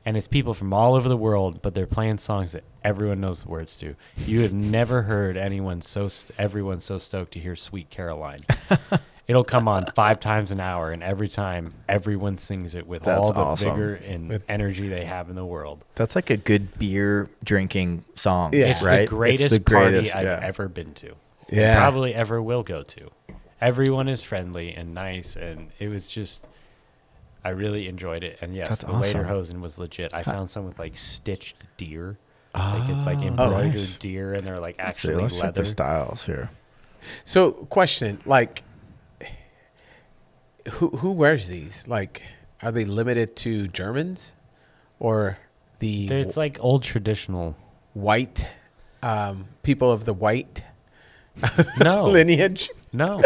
And it's people from all over the world, but they're playing songs that everyone knows the words to. You have never heard everyone so stoked to hear Sweet Caroline. It'll come on 5 times an hour, and every time everyone sings it with That's all the awesome. vigor and energy they have in the world. That's like a good beer drinking song, Yeah. It's right? the greatest, It's the greatest, party yeah. I've ever been to. Yeah. And probably ever will go to. Everyone is friendly and nice, and it was just, I really enjoyed it. And yes, That's the awesome. lederhosen was legit. I found some with like stitched deer. Like it's like Oh, embroidered nice. deer, and they're like Let's see, actually let's check leather. the styles here. So, question: like, who wears these? Like, are they limited to Germans, or the It's like old traditional. white people of the white No, lineage? no.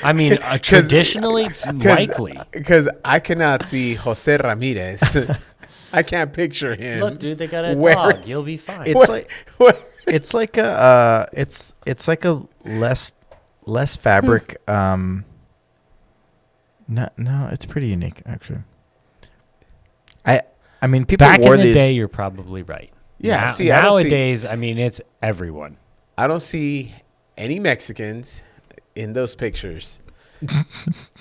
I mean, traditionally, likely. Because I cannot see Jose Ramirez. I can't picture him. Look, dude, they got a Wearing- dog. You'll be fine. It's What- like what- it's like a it's like a less fabric. No, it's pretty unique actually. I mean, people Back wore in the these. day, you're probably right. Yeah, Now- see, I don't see- nowadays, I mean, it's everyone. I don't see any Mexicans in those pictures.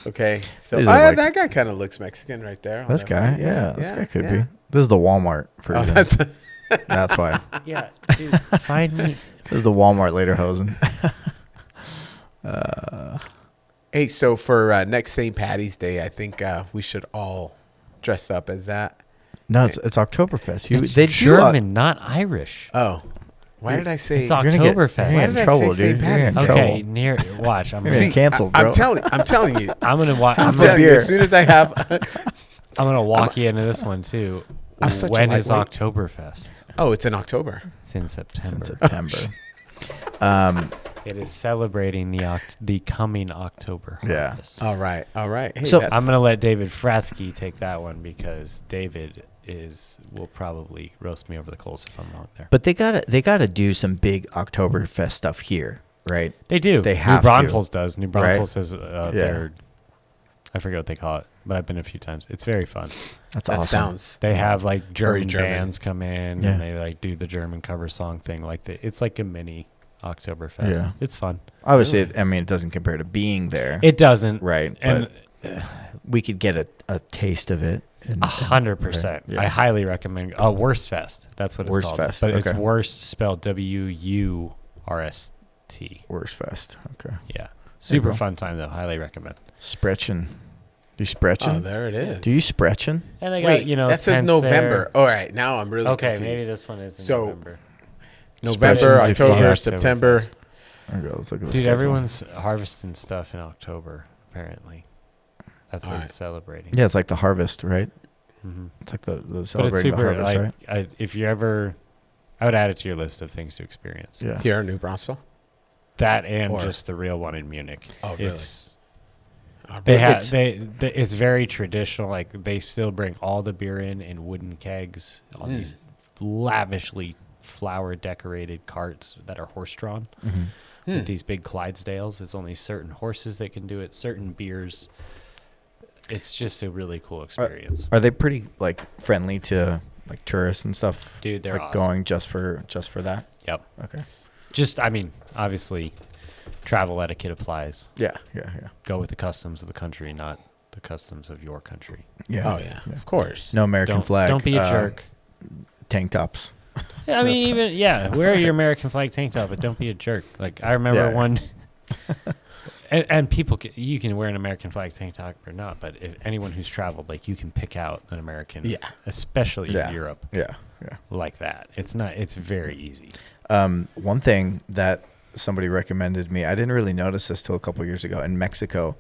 Okay, so These are like- that guy kind of looks Mexican right there. on This that guy, photo. yeah, this guy could yeah. be. This is the Walmart Oh, version. that's That's why. Yeah, dude, find me. This is the Walmart lederhosen. Hey, so for next St. Patty's Day, I think we should all dress up as that. No, it's Oktoberfest. It's They German, not Irish. Oh, why did I say? It's You're gonna get, Oktoberfest. you're Why gonna did get I in trouble, say dude. St. You're gonna get in Patty's Okay, trouble. near. Watch, I'm You're gonna gonna. get canceled, bro. I'm telling you. I'm gonna watch. I'm I'm telling gonna, you. beer. As soon as I have, I'm gonna walk you into this one too. I'm such a When is lightweight. Oktoberfest? Oh, it's in October. It's in September. It's in September. It is celebrating the coming October Yeah. harvest. All right. Hey, So, that's- I'm gonna let David Fratsky take that one because David will probably roast me over the coals if I'm wrong there. But they gotta do some big Oktoberfest stuff here, right? They do. They have New to. Braunfels does. New Right? Braunfels has their, I forget what they call it, but I've been a few times. It's very fun. That's that awesome. sounds. They have like Very German German. bands come in Yeah. and they like do the German cover song thing. Like it's like a mini Oktoberfest. Yeah. It's fun. Obviously, it doesn't compare to being there, It doesn't. right? And But we could get a taste of it. 100%. Yeah. I highly recommend Worst Fest. That's what it's Worst called. Fest, But it's okay. Worst spelled WURST. Worst fest. Okay. Yeah. Super bro. fun time though. Highly recommend. Sprechen. Do you sprechen? Oh, there it is. Do you sprechen? And they got, Wait, you know, that says tents November. there. All right, now I'm really Okay, confused. maybe this one is in So, November. November, Sprechen. October, Yeah, September. Oktoberfest. There goes. Look at the Dude, schedule. everyone's harvesting stuff in October, apparently. That's what Alright. it's celebrating. Yeah, it's like the harvest, right? hmm It's like the But it's celebrating the super, harvest, like, right? if you ever, I would add it to your list of things to experience. Yeah. Here in New Braunfels. That and Or- just the real one in Munich. Oh, really? It's, Oh, they really? have, it's very traditional. Like, they still bring all the beer in wooden kegs on these lavishly flower decorated carts that are horse drawn. Mhm. With these big Clydesdales. It's only certain horses that can do it, certain beers. It's just a really cool experience. Are they pretty like friendly to like tourists and stuff? Dude, they're like awesome. going just for that. Yep. Okay. Just, I mean, obviously, travel etiquette applies. Yeah. Go with the customs of the country, not the customs of your country. Yeah. Oh, yeah. Of course. No American Don't, flag. don't be a jerk. Tank tops. Yeah, I mean, wear your American flag tank top, but don't be a jerk. Like, I remember Yeah. one, and people, you can wear an American flag tank top or not, but if anyone who's traveled, like, you can pick out an American, Yeah. especially Yeah. in Europe, Yeah. like that. It's very easy. One thing that somebody recommended me, I didn't really notice this till a couple years ago. In Mexico,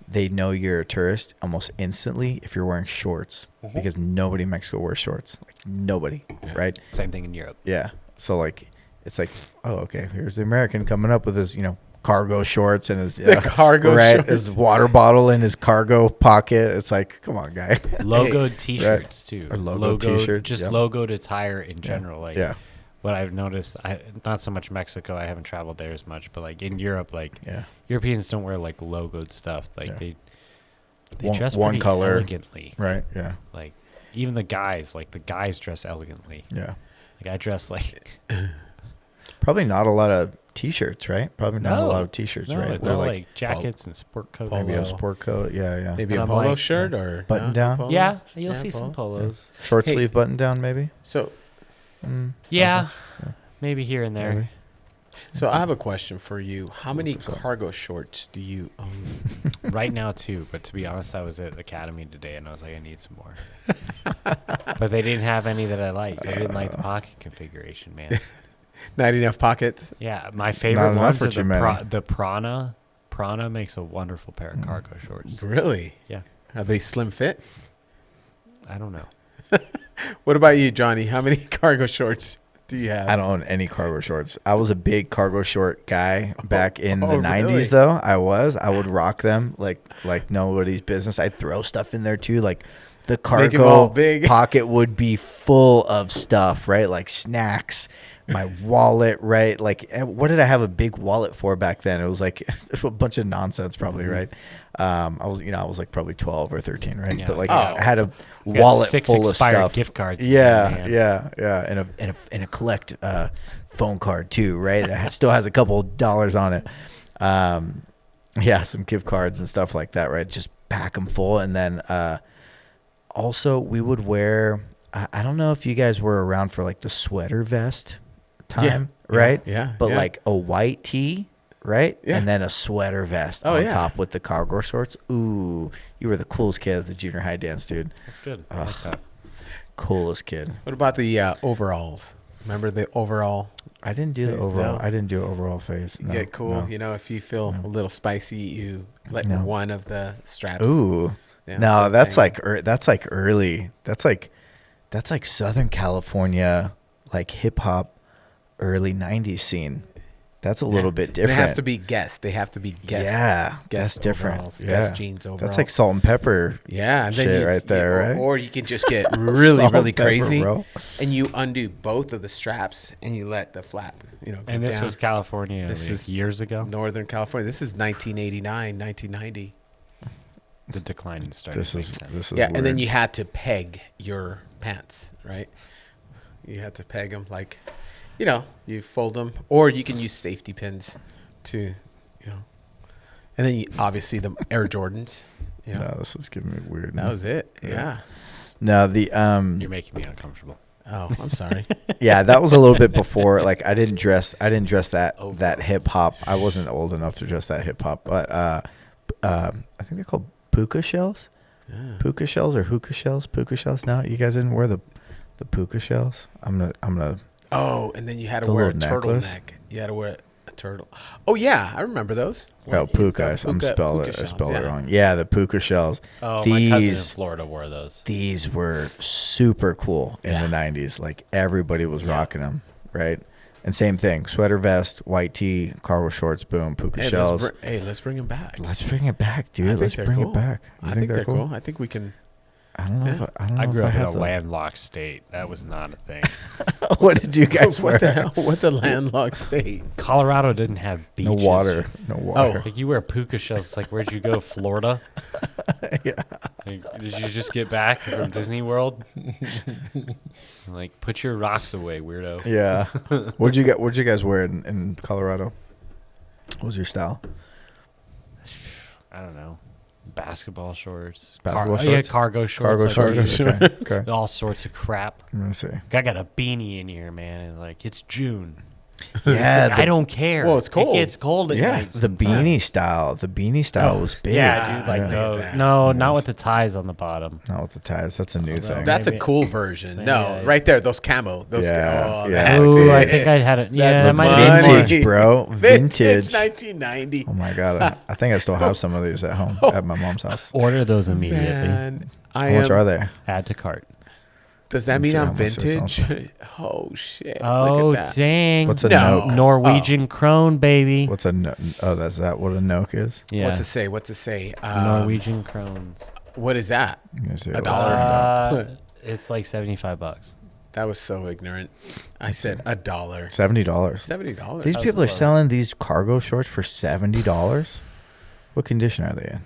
they know you're a tourist almost instantly if you're wearing shorts because nobody in Mexico wears shorts. Like nobody, right? Same thing in Europe. Yeah. So like, it's like, oh, okay, here's the American coming up with his, cargo shorts and his cargo shorts. his water bottle in his cargo pocket. It's like, come on, guy. Logoed T-shirts too. Or logoed T-shirts, just yep. logoed attire in general. Like, Yeah. what I've noticed, not so much Mexico. I haven't traveled there as much, but like in Europe, like Yeah. Europeans don't wear like logoed stuff. Like Yeah. they One- dress one pretty color. elegantly. Right. Yeah. Like even the guys dress elegantly. Yeah. Like I dress like Probably not a lot of T-shirts, right? Probably not a lot of T-shirts, no, right? it's We're all like jackets and sport coats. maybe a polo. sport coat. Yeah. Maybe And a I'm polo like, shirt or button no down? polos? Yeah, you'll Yeah, see some polo. polos. Short Hey. sleeve button down, maybe. So, Yeah, maybe here and there. Maybe. so I have a question for you. How many What's up? cargo shorts do you own? Right now too, but to be honest, I was at Academy today and I was like, I need some more. But they didn't have any that I liked. I didn't like the pocket configuration, man. Not enough pockets. Yeah, my favorite enough ones for are too many. the Prana. Prana makes a wonderful pair of cargo shorts. Really? Yeah, Are they slim fit? I don't know. What about you, Johnny? How many cargo shorts do you have? I don't own any cargo shorts. I was a big cargo short guy back in the oh, 90s, really? though. I would rock them like nobody's business. I'd throw stuff in there too. Like the Make 'em all cargo big. pocket would be full of stuff, right? Like snacks, my wallet, right? Like what did I have a big wallet for back then? It was like a bunch of nonsense, probably, right? I was like probably 12 or 13, right? Yeah, But like oh. I had a You got wallet 6 full of expired stuff. gift cards. Yeah, man. yeah, and a collect phone card too, right? That still has a couple dollars on it. Yeah, some gift cards and stuff like that, right? Just pack them full, and then also we would wear. I don't know if you guys were around for like the sweater vest time, right? Yeah. But yeah. like a white tee, right? Yeah. And then a sweater vest Oh, on yeah. top with the cargo shorts. Ooh, you were the coolest kid at the junior high dance, dude. That's good. I like that. Coolest kid. What about the overalls? Remember the overall? I didn't do the Phase, overall. no? I didn't do overall phase. You No, get cool. no. You know, if you feel a little spicy, you let No. one of the straps. Ooh, Yeah, No, so that's hanging. like early. That's like Southern California, like hip hop, early '90s scene. That's a little bit And different. it has to be Guess. They have to be Guess. Yeah, Guess that's different. overalls, Yeah, Guess jeans overall. that's like salt and pepper. Yeah, and shit then right there, right? Or you can just get really, Salt really and pepper, crazy, bro. and you undo both of the straps, and you let the flap, go And this down. was California This like is years ago. Northern California. This is 1989, 1990. The declining started. This to make is sense. this is Yeah, weird. and then you had to peg your pants, right? You had to peg them like, you fold them, or you can use safety pins to, and then obviously the Air Jordans. No, this is giving me weird. That was it. Yeah. No, the You're making me uncomfortable. Oh, I'm sorry. yeah, that was a little bit before. Like I didn't dress that hip hop. I wasn't old enough to dress that hip hop, but I think they're called puka shells. Yeah. Puka shells or hookah shells? Puka shells. No, you guys didn't wear the puka shells. I'm gonna. Oh, and then you had to The wear a little necklace? turtleneck. You had to wear a turtle. Oh yeah, I remember those. Oh, puka. I'm Puka spelled it. I shells, spelled it yeah. wrong. Yeah, the puka shells. Oh, my cousin in These Florida wore those. these were super cool in Yeah. the 90s. Like everybody was rocking them, right? And same thing, sweater vest, white tee, cargo shorts, boom, puka shells. Let's bring them back. Let's bring it back, I dude. think Let's they're bring cool. it back. You I think they're cool. I think we can. I don't know. Yeah. If I don't know I grew if up in a have the- landlocked state. That was not a thing. What did you guys wear? What the hell? What's a landlocked state? Colorado didn't have beaches. No water. No water. Like you wear puka shells. It's like, where'd you go? Florida? Yeah. Like, did you just get back from Disney World? Like, put your rocks away, weirdo. Yeah. What'd you guys wear in Colorado? What was your style? I don't know. Basketball shorts. Basketball Yeah, shorts? cargo shorts. Cargo like shorts. these. Okay. Okay. All sorts of crap. Let me see. I got a beanie in here, man. And like, it's June. Yeah. I don't care. Well, it's cold. It gets cold at Yeah, night. The sometimes. beanie style. The beanie style was big. Yeah, dude. Like, Yeah. no, not with the ties on the bottom. Not with the ties. That's a new thing. That's a Maybe- cool version. maybe No, I- right there, those camo. Those Yeah, oh, yeah. that's Ooh, I it. think I had it. Yeah, That's that a might have been money. Vintage, bro. Vintage. 1990. Oh my god. I think I still have some of these at home at my mom's house. Order those immediately. Man, How much are they? Add to cart. Does that Let me mean see I'm how much this vintage? Oh shit! Oh, Look at that. dang. What's a No. noke? Norwegian krone, baby. What's a no- oh? That's that. What a noke is? Yeah. What's it say? What's it say? Norwegian krones. What is that? Let me see A what's dollar. it It's like $75. That was so ignorant. I said $1. $70. $70. These was people are close. selling these cargo shorts for $70. What condition are they in?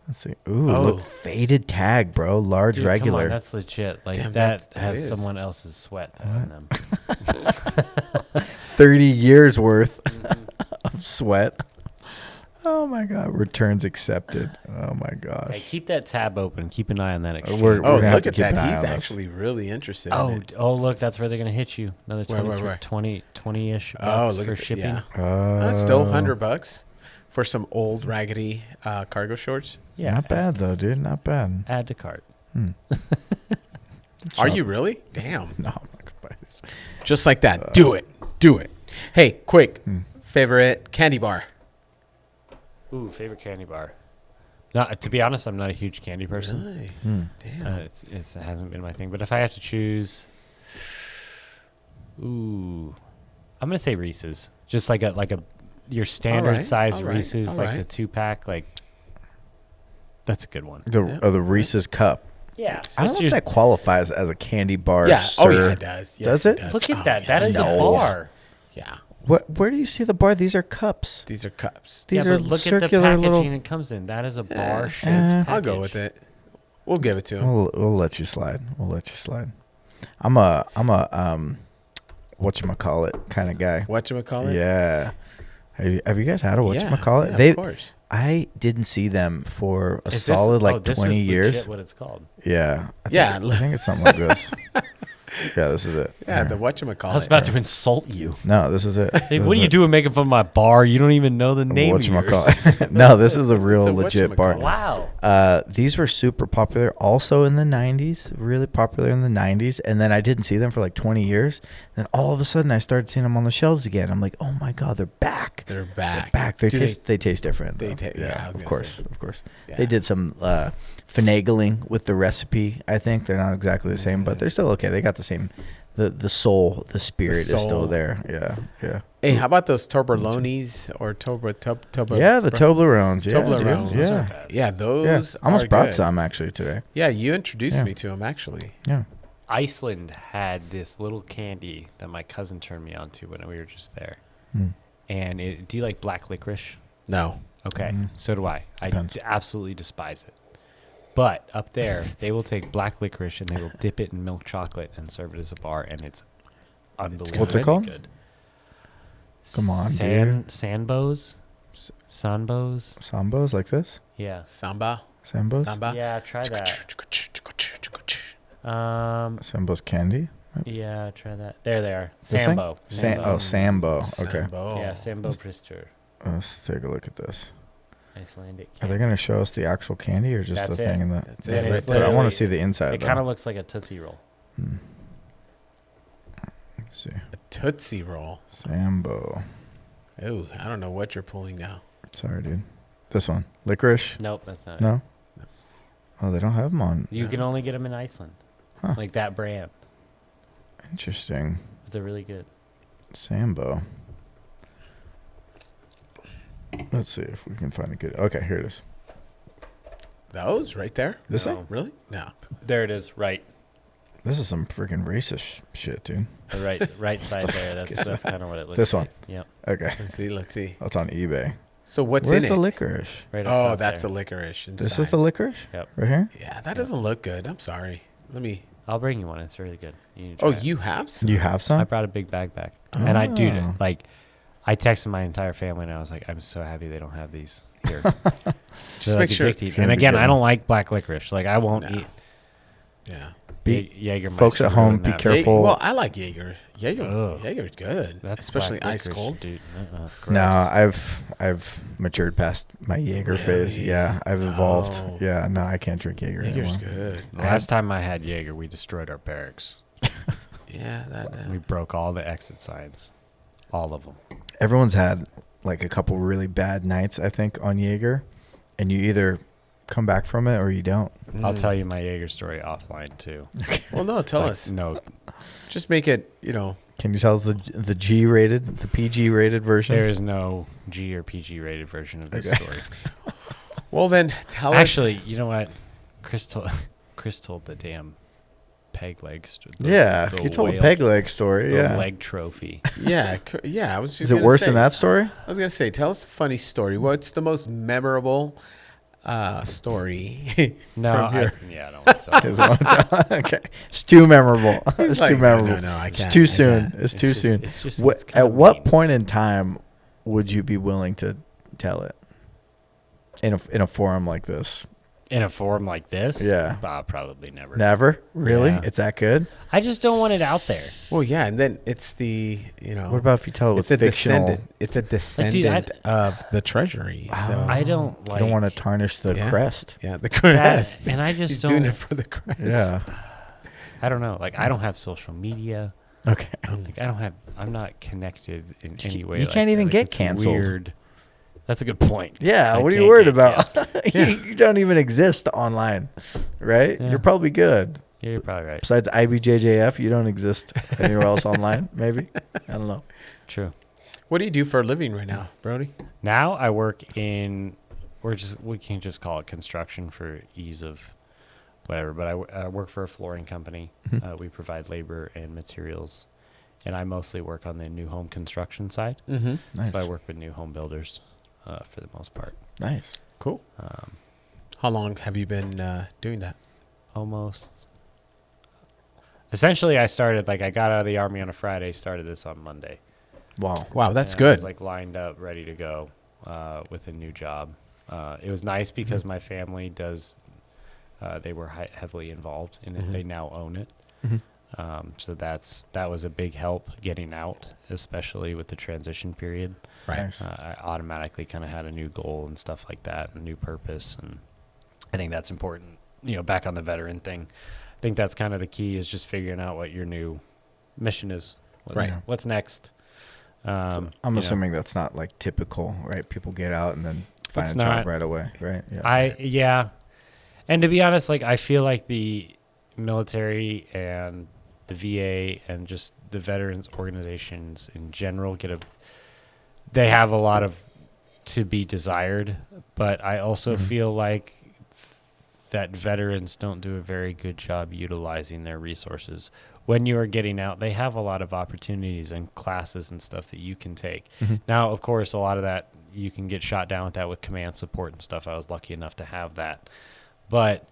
Let's see. Ooh, Oh. look, faded tag, bro. Large Dude, regular. Come on, that's legit. Like Damn, that that has is. someone else's sweat on them. 30 years worth of sweat. Oh my god. Returns accepted. Oh my gosh. Hey, keep that tab open. Keep an eye on that exchange. We're Oh, gonna have look to at keep that. an eye He's on this. actually really interested in Oh, it. look, that's where they're gonna hit you. Another Where? 20-ish Oh, bucks look for at shipping. Yeah. That's still Oh. $100 for some old raggedy cargo shorts. Yeah, Not bad though, dude. Not bad. Add to cart. Are you really? Damn. No, I'm not gonna buy this. Just like that. Do it. Do it. Hey, quick. Hmm. Favorite candy bar? Ooh, favorite candy bar. Not to be honest, I'm not a huge candy person. Really? Hmm. Damn. It hasn't been my thing. But if I have to choose, I'm gonna say Reese's. Just like a your standard Alright, size alright, Reese's, like the alright. 2-pack. Like that's a good one. The Reese's cup. Yeah, I don't know if that qualifies as a candy bar. Yeah. Sir. Oh, yeah, it does. Yes, Does it? Look at Oh, that. yeah. That is No. a bar. Yeah. Where do you see the bar? These are cups. These are cups. These yeah, are but look at the circular packaging little. it comes in. That is a bar shaped I'll go with it. We'll give it to him. We'll let you slide. We'll let you slide. I'm a whatchamacallit kind of guy. Whatchamacallit? Yeah. Have you guys had a Yeah, whatchamacallit? yeah, of course. I didn't see them for a Is solid this, like oh, this 20 is years. legit what it's called. Yeah. Yeah. I think it's something like this. Yeah, this is it. Yeah, Here. the whatchamacallit. I was about to insult you. No, this is it. Hey, This what are is you it. doing making fun of my bar? You don't even know the name of yours. Whatchamacallit. No, this is a real a legit bar. whatchamacallit. Wow. These were super popular also in the 90s, really popular in the 90s. And then I didn't see them for like 20 years. Then all of a sudden I started seeing them on the shelves again. I'm like, oh my God, they're back. They're back. They're back. They taste different. They though. yeah, I was of gonna course. say. Of course. Yeah. They did some finagling with the recipe. I think they're not exactly the same, but they're still okay. They got the same, the soul, the spirit is soul. still there. Yeah. Hey, how about those Toblerones or Toblerone? Yeah, the Toblerones. Yeah, Toblerones. dude. Yeah. Yeah, those I almost are brought good. some actually today. Yeah, you introduced Yeah. me to them actually. Yeah. Iceland had this little candy that my cousin turned me on to when we were just there. Mm. And do you like black licorice? No. Okay, Mhm. so do I. Depends. Absolutely despise it. But up there, they will take black licorice and they will dip it in milk chocolate and serve it as a bar, and it's unbelievably What's it called? good. Come on, Sanbos? Sanbos? Sambos like this? Yeah. Samba. Sambos? Samba. Yeah, try that. Sambos candy? Yeah, try that. There they are. This thing? Sambo. Sambo. Okay. Sambo. Yeah, Sambo Prister. Let's take a look at this. Icelandic. Are they going to show us the actual candy or just That's the it. thing in the? That's Yeah, it it's right I there. literally- want to see the inside. It though. kind of looks like a Tootsie Roll. Let's see. A Tootsie Roll. Sambo. Oh, I don't know what you're pulling now. Sorry, dude. This one. Licorice? Nope, that's not it. No? Oh, they don't have them on. You can only get them in Iceland. Huh. Like that brand. Interesting. But they're really good. Sambo. Let's see if we can find a good. Okay, here it is. Those right there? This No. thing? Really? No. There it is. Right. This is some freaking racist shit, dude. The right side there. That's kind of what it looks This like. one? Yep. Okay. Let's see. That's on eBay. So what's Where's in the it? licorice? Right up Oh, top that's there. the licorice inside. This is the licorice? Yep. Right here? Yeah, that doesn't look good. I'm sorry. Let me. I'll bring you one. It's really good. You need to Oh, try it. you have some? You have I some? brought a big bag back. And I do Oh. like I texted my entire family and I was like, I'm so happy they don't have these here. Just make sure. Addicted. Shouldn't And be again, good. I don't like black licorice. Like I won't No. eat Yeah. Jägermeister. folks at home, be careful. Well, I like Jaeger. Ugh. Jaeger's good. That's especially black ice licorice, cold. dude. No, Gross. I've matured past my Jaeger phase. Really? Yeah, I've evolved. No. Yeah, no, I can't drink Jaeger Jaeger's anymore. good. The last time I had Jaeger, we destroyed our barracks. Yeah, that. We broke all the exit signs. All of them. Everyone's had like a couple really bad nights, I think, on Jaeger, and you either come back from it or you don't. I'll tell you my Jaeger story offline too. Well, no, tell Like, us. No, Just make it. You know. Can you tell us the G rated, the PG rated version? there is no G or PG rated version of this Okay. story. Well, then tell Actually, you know what? Chris told the damn peg legs. Yeah, he told a peg leg story. The Yeah. leg trophy. us. Yeah, yeah. I was just. Is it gonna worse say, than that story? I was gonna say, tell us a funny story. What's the most memorable story? No, from I here? don't want to talk. Is it what- okay, it's too memorable. It's like, too no, memorable. no, I it's can't, too I soon. can't. It's too just- soon. it's just- What, it's kinda at what mean. point in time would you be willing to tell it in a forum like this? In a forum like this? Yeah. Probably never. Never? Really? Yeah. It's that good? I just don't want it out there. Well, yeah, and then it's the What about if you tell it it's with a fictional? descendant. It's a descendant of the treasury. So I don't You like. don't want to tarnish the Yeah. crest. yeah, the that, crest. and I just He's don't. doing it for the crest. Yeah. I don't know. Like I don't have social media. Okay. Like I'm not connected in any way. you like can't that. even Like, get it's canceled. Weird. That's a good point. Yeah. I What are you can't worried get about? canceled. You don't even exist online, right? Yeah. You're probably good. Yeah, you're probably right. Besides IBJJF, you don't exist anywhere else online. Maybe. I don't know. True. What do you do for a living right now, Brodie? Now I work in. We can just call it construction for ease of whatever. But I work for a flooring company. We provide labor and materials, and I mostly work on the new home construction side. Mm-hmm. Nice. So I work with new home builders for the most part. Nice. Cool. How long have you been doing that? Almost. Essentially, I started I got out of the army on a Friday. Started this on Monday. Wow. Wow, that's And I was good. lined up, ready to go with a new job. It was nice because my family does. They were heavily involved in it. They now own it. So that was a big help getting out, especially with the transition period. Right. Nice. I automatically kind of had a new goal and stuff like that, a new purpose, and I think that's important. Back on the veteran thing, I think that's kind of the key, is just figuring out what your new mission is. What's next? So I'm assuming that's not like typical, right? People get out and then find a job right away, right? Yeah. And to be honest, like, I feel like the military and the VA and just the veterans organizations in general they have a lot of to be desired, but I also feel like that veterans don't do a very good job utilizing their resources. When you are getting out, they have a lot of opportunities and classes and stuff that you can take. Now, of course, a lot of that you can get shot down with that with command support and stuff. I was lucky enough to have that. But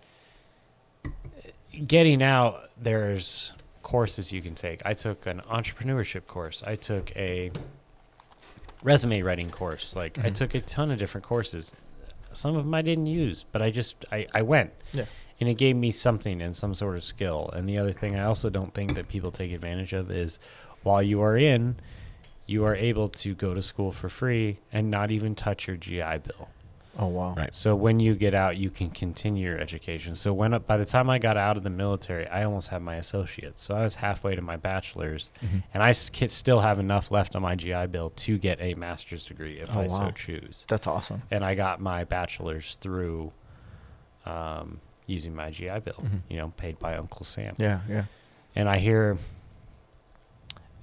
getting out, there's courses you can take. I took an entrepreneurship course. I took a resume writing course. Like, I took a ton of different courses. Some of them I didn't use, but I went. Yeah. And it gave me something and some sort of skill. And the other thing I also don't think that people take advantage of is, while you are in, you are able to go to school for free and not even touch your GI Bill. Oh, wow. Right. So when you get out, you can continue your education. So by the time I got out of the military, I almost had my associates. So I was halfway to my bachelor's, and I still have enough left on my GI Bill to get a master's degree if I so choose. That's awesome. And I got my bachelor's through using my GI Bill, paid by Uncle Sam. Yeah. And I hear,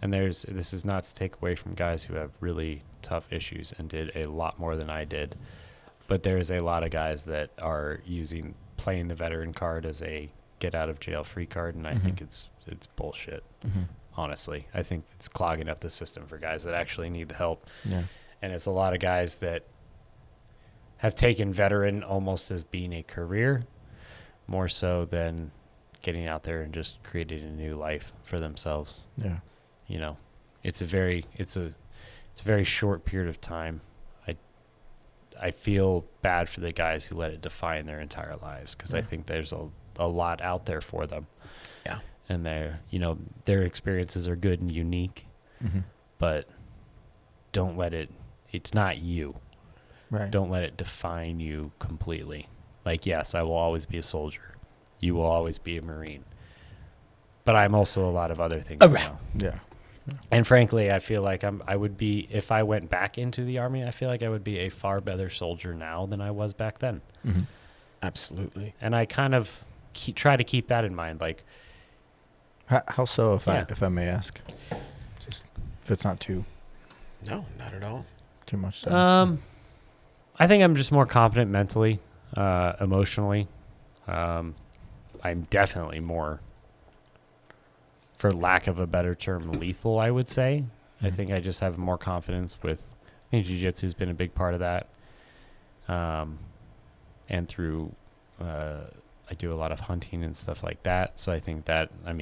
and this is not to take away from guys who have really tough issues and did a lot more than I did, but there's a lot of guys that are playing the veteran card as a get out of jail free card, and I think it's bullshit. Honestly, I think it's clogging up the system for guys that actually need the help. Yeah. And it's a lot of guys that have taken veteran almost as being a career, more so than getting out there and just creating a new life for themselves. Yeah. It's a very short period of time. I feel bad for the guys who let it define their entire lives, because I think there's a lot out there for them. Yeah. And their experiences are good and unique, but don't let it's not you. Right. Don't let it define you completely. Like, yes, I will always be a soldier. You will always be a Marine. But I'm also a lot of other things now. Yeah. And frankly, I feel like I would be, if I went back into the Army, I feel like I would be a far better soldier now than I was back then. Absolutely. And I kind of try to keep that in mind. Like, how so, if I may ask? Just if it's not too. No, not at all. Too much stuff. I think I'm just more confident mentally, emotionally. I'm definitely more, for lack of a better term, lethal, I would say. I think I just have more confidence with, I think Jiu-Jitsu has been a big part of that. And through, I do a lot of hunting and stuff like that. So I think that, at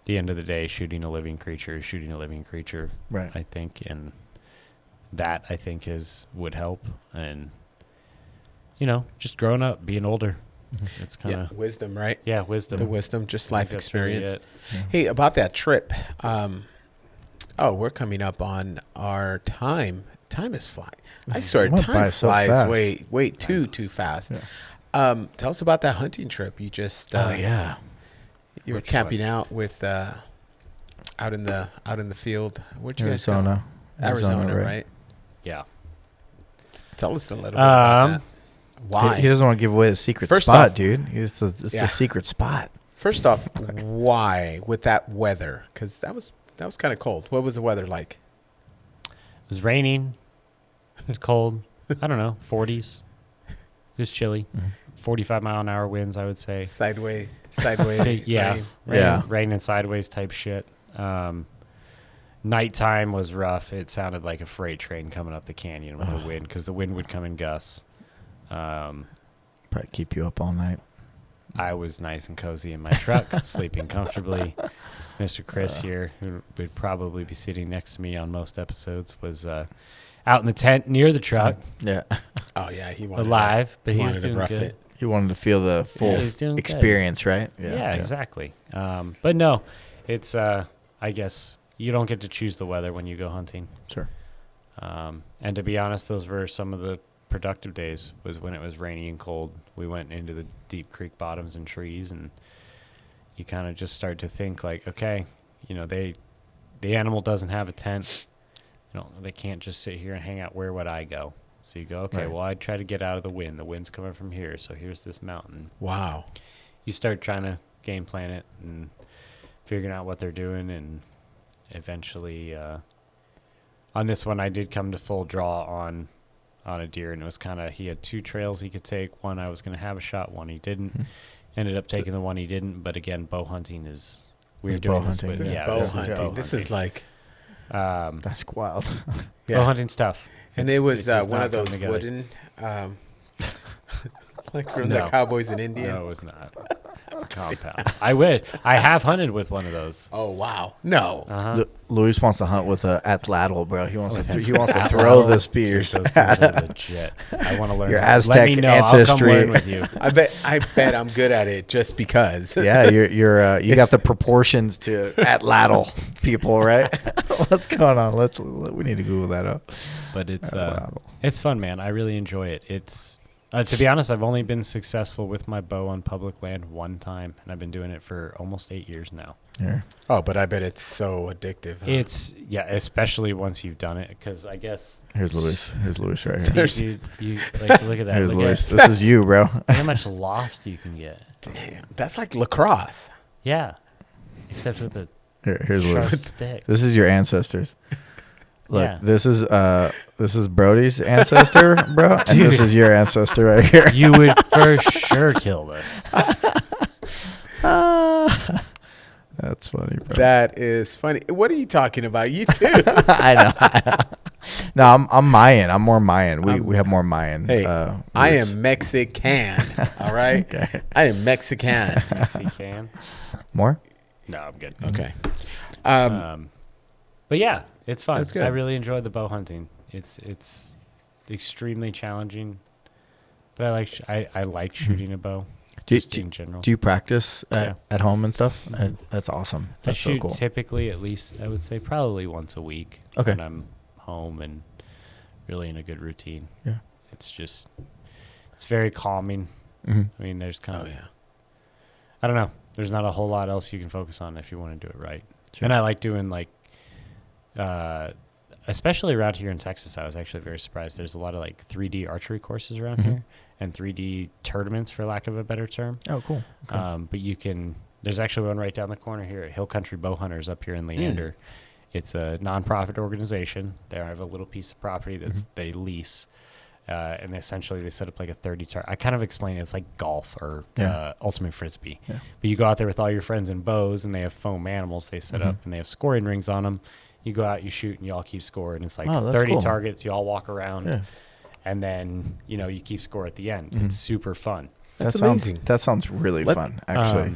the end of the day, shooting a living creature is shooting a living creature. Right. I think, and that I think would help. And, just growing up, being older. It's kind of wisdom, right? Yeah, wisdom. The wisdom, just life experience. Really Yeah. Hey, about that trip. We're coming up on our time. Time is flying. I swear, time flies way too fast. Yeah. Tell us about that hunting trip. You just you were camping out with out in the field. Where'd you guys go? Arizona, right? Yeah. Tell us a little bit about that. Why? He doesn't want to give away the secret spot, dude. It's the secret spot. First off, why with that weather? Because that was kind of cold. What was the weather like? It was raining. It was cold. I don't know, 40s. It was chilly. 45-mile-an-hour winds, I would say. Sideways. Yeah. Rain. Rain and sideways type shit. Nighttime was rough. It sounded like a freight train coming up the canyon with the wind, because the wind would come in gusts. Probably keep you up all night. I was nice and cozy in my truck, sleeping comfortably. Mr. Chris here, who would probably be sitting next to me on most episodes, was out in the tent near the truck. Yeah. Oh yeah, he wanted alive, but he he was wanted to doing rough good. it. You wanted to feel the full he's doing good. experience, right? Yeah, exactly. But no, it's I guess you don't get to choose the weather when you go hunting. Sure. And to be honest, those were some of the productive days. Was when it was rainy and cold. We went into the deep creek bottoms and trees, and you kind of just start to think like, okay, you know, the animal doesn't have a tent. You know, they can't just sit here and hang out. Where would I go? So you go, okay, Right. well, I'd try to get out of the wind. The wind's coming from here, so here's this mountain. Wow. You start trying to game plan it and figuring out what they're doing, and eventually on this one I did come to full draw on a deer, and it was kind of, he had two trails he could take. One I was going to have a shot, one he didn't. Ended up taking the one he didn't, but again, bow hunting is we're doing bow this hunting. with This yeah, is bow hunting. bow This is like, That's wild. yeah. bow hunting's tough. And It's- it was does one not of those come together. wooden, like from No. the Cowboys in India. No, it was not. It's a compound. I wish. I have hunted with one of those. Oh wow, no. Uh-huh. Luis wants to hunt with a atlatl, bro. He wants With to a he wants to atlatl. throw the Dude, spears. those things are legit. I want to learn. Your how- Aztec Let me know. I'll come ancestry. learn with you. I bet I'm good at it just because. Yeah, you got the proportions to atlatl people, right? What's going on? We need to Google that up. But it's Atlatl. it's fun, man. I really enjoy it. It's to be honest, I've only been successful with my bow on public land one time, and I've been doing it for almost 8 years now. Here. Oh, but I bet it's so addictive. Huh? It's especially once you've done it, because I guess Here's Luis. Here's Luis right see, here. you like, look at that. Here's Look Luis. at This is you, bro. how much loft you can get. Damn, that's like lacrosse. Yeah, except with the Here's sharp Luis. stick. This is your ancestors. Look, Yeah. this is Brodie's ancestor, bro, and this Dude. is your ancestor right here. You would for sure kill this. That's funny, bro. That is funny. What are you talking about? You too. I know. No, I'm Mayan. I'm more Mayan. We have more Mayan. Hey, I roots. am Mexican. All right. Okay. I am Mexican. Mexican. More? No, I'm good. Okay. But yeah, it's fun. That's good. I really enjoyed the bow hunting. It's extremely challenging, but I like shooting a bow. Do you- Just in general. Do you practice Yeah. at home and stuff? That's awesome. I That's so shoot cool. typically at least, I would say, probably once a week. Okay. When I'm home and really in a good routine. Yeah. It's very calming. Mhm. I mean, there's kind Oh of, yeah. I don't know. There's not a whole lot else you can focus on if you want to do it right. Sure. And I like doing especially around here in Texas, I was actually very surprised. There's a lot of 3D archery courses around Mhm. here and 3D tournaments, for lack of a better term. Oh, cool. Okay. But there's actually one right down the corner here at Hill Country Bow Hunters up here in Leander. It's a nonprofit organization. They have a little piece of property that's they lease. And essentially they set up like a 30 target. I kind of explain it. It's like golf or ultimate frisbee. Yeah. But you go out there with all your friends and bows, and they have foam animals they set up, and they have scoring rings on them. You go out, you shoot, and you all keep score. And it's like Oh, that's 30 cool. targets. You all walk around. Yeah. And then, you keep score at the end. Mhm. It's super fun. That's that amazing. That sounds really fun, actually.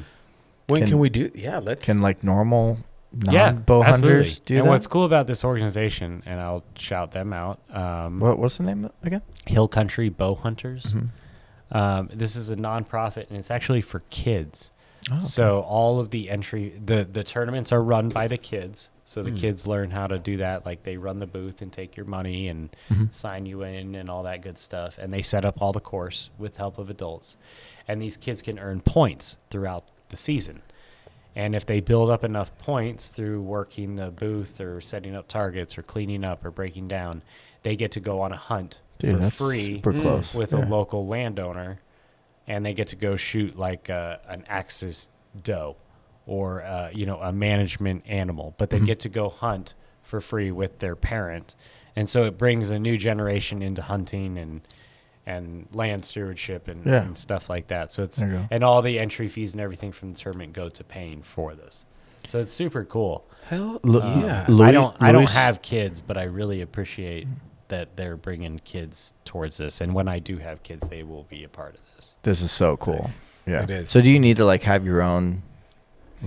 When Can- can we do? Yeah, let's. Can normal Yeah, non-bow absolutely. hunters do and that? what's cool about this organization, and I'll shout them out, What's the name again? Hill Country Bow Hunters. Mhm. This is a nonprofit, and it's actually for kids. Oh, okay. So all of the the tournaments are run by the kids. So the kids learn how to do that. Like they run the booth and take your money and sign you in and all that good stuff. And they set up all the course with help of adults. And these kids can earn points throughout the season. And if they build up enough points through working the booth or setting up targets or cleaning up or breaking down, they get to go on a hunt Dude, for that's free super close. with Yeah. a local landowner, and they get to go shoot like an axis doe or a management animal, but they get to go hunt for free with their parent. And so it brings a new generation into hunting and land stewardship and stuff like that. So it's There you go. and all the entry fees and everything from the tournament go to paying for this. So it's super cool. Hell Lu- yeah. Louis- I don't Louis- have kids, but I really appreciate that they're bringing kids towards this. And when I do have kids, they will be a part of this. This is so cool. Nice. Yeah. It is. So do you need to have your own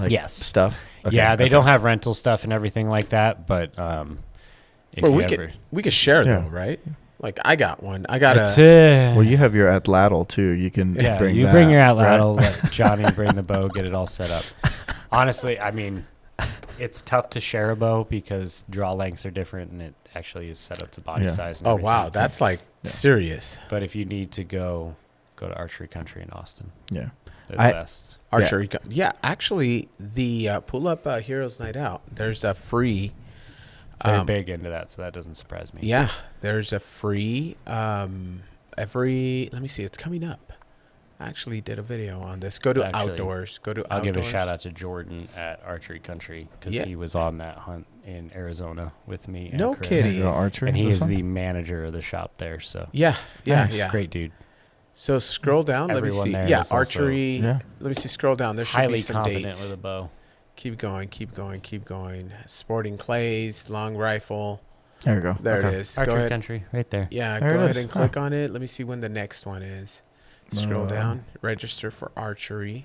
Yes. stuff? Okay, Yeah, they okay. don't have rental stuff and everything like that, but if Well, you we ever could share Yeah. though, right? Like I got one. I got It's a. Well, you have your atlatl too. You can yeah, bring you that, bring your right? atlatl, let Johnny bring the bow, get it all set up. Honestly, I mean, it's tough to share a bow because draw lengths are different, and it actually is set up to body Yeah. size. And Oh everything. wow, that's like serious. But if you need to go to Archery Country in Austin. Yeah. They're I- the best. Archery. Yeah, actually, the pull up Heroes Night Out. There's a free. They're big into that, so that doesn't surprise me. Yeah, there's a free every. Let me see. It's coming up. I actually did a video on this. Go to Actually, outdoors. Go to I'll outdoors. give a shout out to Jordan at Archery Country because Yeah. he was on that hunt in Arizona with me. And No Chris. kidding. You go archery. And he this is one? the manager of the shop there. So Yeah, yeah, Nice. yeah. great dude. So scroll down. Let me Everyone see. there Yeah, is also- archery. Yeah. Let me see. Scroll down. There should Highly be some confident dates. with a bow. Keep going. Keep going. Keep going. Sporting clays, long rifle. There we go. There Okay. it is. Archery Go ahead. Country, right there. Yeah, There go it ahead is. and click on it. Let me see when the next one is. Scroll Uh, down. Register for archery.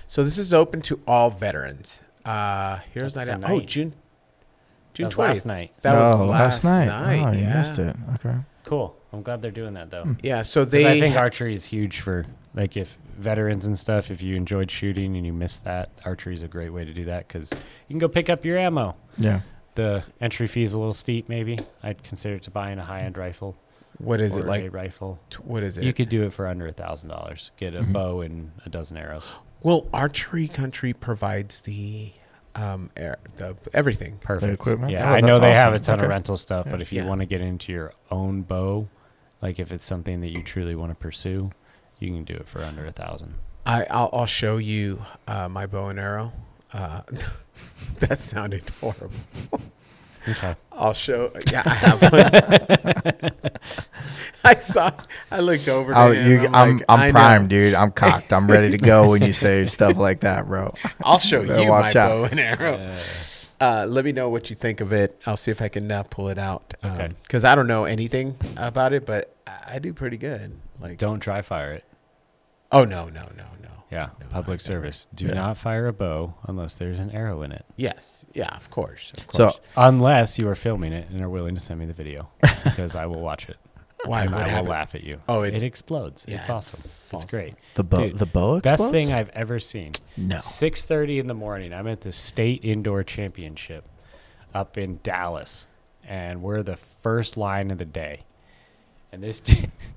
So this is open to all veterans. Here's That's night out. tonight. Oh, June That was 20th. last night. That was Oh, last night. Oh, you yeah. missed it. Okay. Cool. I'm glad they're doing that though. Yeah. So 'Cause they. I think archery is huge for like if veterans and stuff. If you enjoyed shooting and you missed that, archery is a great way to do that because you can go pick up your ammo. Yeah. The entry fee is a little steep, maybe. I'd consider to buying a high-end rifle. What is or it a like? rifle? What is it? You could do it for under $1,000. Get a Mhm. bow and a dozen arrows. Well, Archery Country provides the everything. Perfect. equipment? Yeah, Oh, I know that's they have a awesome. ton of Okay. rental stuff, but Yeah. if you Yeah. want to get into your own bow, like if it's something that you truly want to pursue, you can do it for under $1,000. I'll show you my bow and arrow. That sounded horrible. Okay. I'll show. Yeah, I have one. I looked over to Oh, him. I'm I know. primed, dude. I'm cocked. I'm ready to go when you say stuff like that, bro. I'll show Better you my watch out. bow and arrow. Let me know what you think of it. I'll see if I can pull it out. Okay. Because I don't know anything about it, but I do pretty good. Like, Don't dry fire it. oh no. Yeah, No, public I've service. Do Yeah. not fire a bow unless there's an arrow in it. Yes, yeah, of course. So Unless you are filming it and are willing to send me the video, because I will watch it. why? And What I will happened? laugh at you. Oh, it it- explodes. yeah, It's it awesome. falls It's great. the bow, Dude, the bow Best explodes? thing I've ever seen. No. 6:30 in the morning. I'm at the state indoor championship up in Dallas, and we're the first line of the day. And this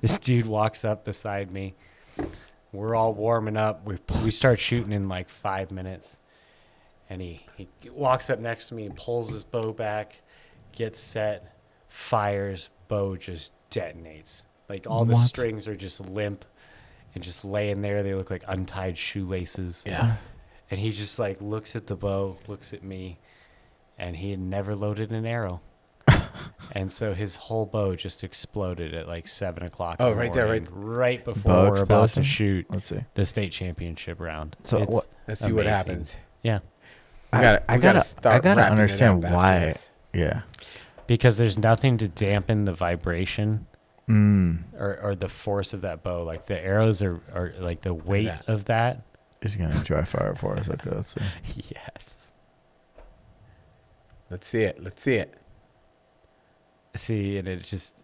this dude walks up beside me. We're all warming up. We start shooting in like 5 minutes, and he walks up next to me and pulls his bow back, gets set, fires, bow just detonates. Like all the What? strings are just limp and just laying there. They look like untied shoelaces. Yeah. And he just like looks at the bow, looks at me, and he had never loaded an arrow. And so his whole bow just exploded at like 7 o'clock. Oh, in the right there, morning, right Bow before we're about to explosion? shoot Let's see. the state championship round. So It's what- Let's see what amazing. happens. Yeah, We gotta start I gotta wrapping it understand up after why. this. Yeah. because there's nothing to dampen the vibration Mm. or the force of that bow. Like the arrows are like the weight that. of that. He's gonna dry fire for us. Okay, let's see. Yes. Let's see it. Let's see it. See, and it's just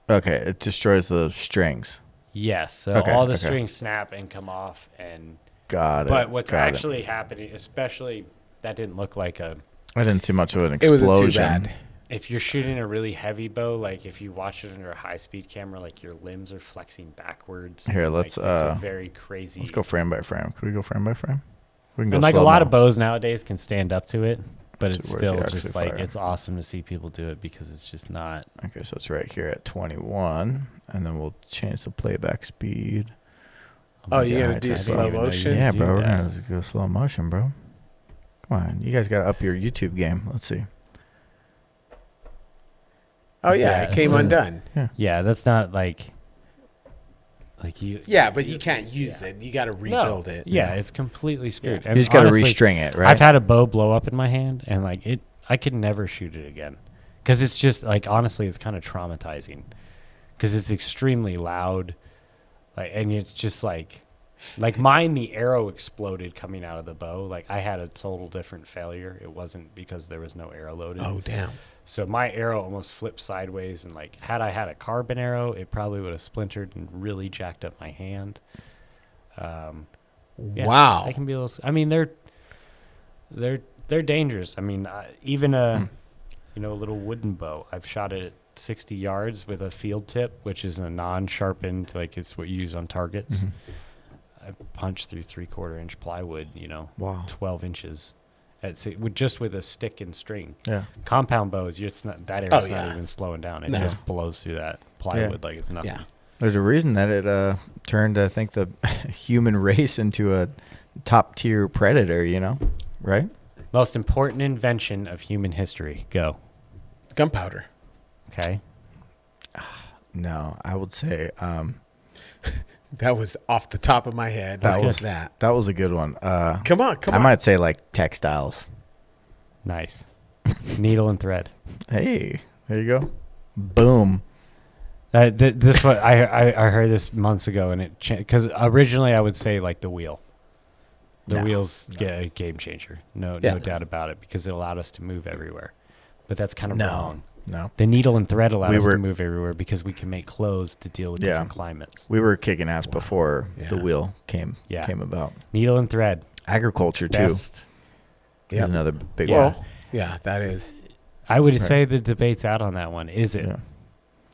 Okay, it destroys the strings. yes. So Okay, all the okay. strings snap and come off, and Got it. but what's got it. actually happening, especially that didn't look like a. I didn't see much of an It explosion. wasn't too bad. If you're shooting a really heavy bow, like if you watch it under a high speed camera, like your limbs are flexing backwards. Here, and, let's, Like, it's a very crazy. Let's go frame by frame. Can we go frame by frame? We can go And like a slow lot mo. of bows nowadays can stand up to it, but So it's where's he still actually just like firing? it's awesome to see people do it because it's just not. Okay, so it's right here at 21, and then we'll change the playback speed. Oh, my you're gonna God, do I didn't slow even know you motion? could Yeah, do bro, we're that. gonna go slow motion, bro. Come on, you guys gotta up your YouTube game. Let's see. Oh yeah, Yeah, it came it's- undone. Yeah, that's not like you. Yeah, but you can't use it. You got to rebuild it. Yeah, it's completely screwed. You And just gotta honestly, restring it, right? I've had a bow blow up in my hand, and like it, I could never shoot it again, because it's just like honestly, it's kind of traumatizing, because it's extremely loud, like, and it's just like mine, the arrow exploded coming out of the bow. Like I had a total different failure. It wasn't because there was no arrow loaded. Oh damn. So my arrow almost flipped sideways, and like had I had a carbon arrow, it probably would have splintered and really jacked up my hand. Yeah, Wow. they can be a little. I mean, they're dangerous. I mean, even a little wooden bow. I've shot it at 60 yards with a field tip, which is a non-sharpened, like it's what you use on targets. I punched through 3/4 inch plywood. Wow. 12 inches. With a stick and string. Yeah. Compound bows, it's not that area's not yeah. even slowing down. It No. just blows through that plywood like it's nothing. Yeah. There's a reason that it turned, I think, the human race into a top tier predator. Right? Most important invention of human history. Go. Gunpowder. Okay. No, I would say That was off the top of my head. That What was was- that? that was a good one. Come on. I might say like textiles. Nice. Needle and thread. Hey, there you go. Boom. This what I heard this months ago, and it because originally I would say like the wheel. The wheel's a game changer. No doubt about it, because it allowed us to move everywhere. But that's kind of wrong. No. The needle and thread allowed us to move everywhere because we can make clothes to deal with different climates. We were kicking ass before the wheel came about. Needle and thread. Agriculture Best. too is another big Yeah. one. Yeah, that is. I would say the debate's out on that one. Is it? Yeah.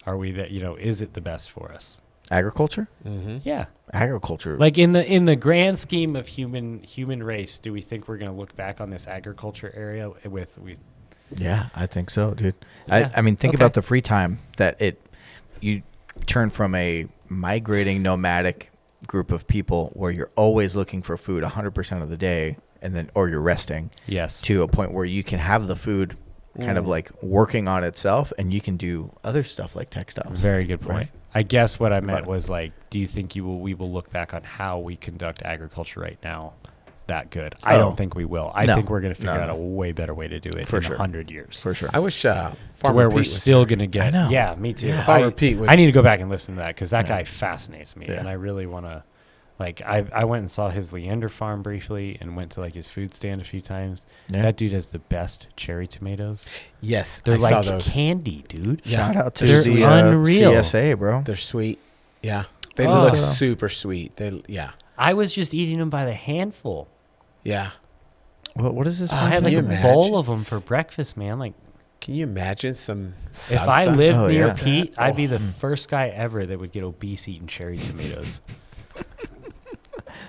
Are we that? Is it the best for us? Agriculture? Mm-hmm. Yeah. Agriculture. Like in the grand scheme of human race, do we think we're going to look back on this agriculture area with Yeah, I think so, dude. Yeah. I mean, think Okay. about the free time that you turn from a migrating nomadic group of people where you're always looking for food 100% of the day, or you're resting, yes to a point where you can have the food kind of like working on itself, and you can do other stuff like textiles. Very good point. Right. I guess what I meant was like, do you think we will look back on how we conduct agriculture right now that good? I don't think we will. I think we're going to figure out a way better way to do it For in sure. 100 years. For sure. I wish To Farmer where Pete we're was still here. going to get. I know. Yeah, me too. Yeah. Farmer Pete would- I need to go back and listen to that because that guy fascinates me, Yeah. and I really want to. Like I went and saw his Leander farm briefly, and went to like his food stand a few times. Yeah. That dude has the best cherry tomatoes. Yes, They're I saw like those. candy, dude. Yeah. Shout out to They're the unreal. CSA, bro. They're sweet. Yeah, they Oh. look super sweet. I was just eating them by the handful. Yeah. What is this? I had Can like you a imagine? bowl of them for breakfast, man. Like Can you imagine some salsa? if I lived Oh, near yeah. Pete, I'd be the first guy ever that would get obese eating cherry tomatoes.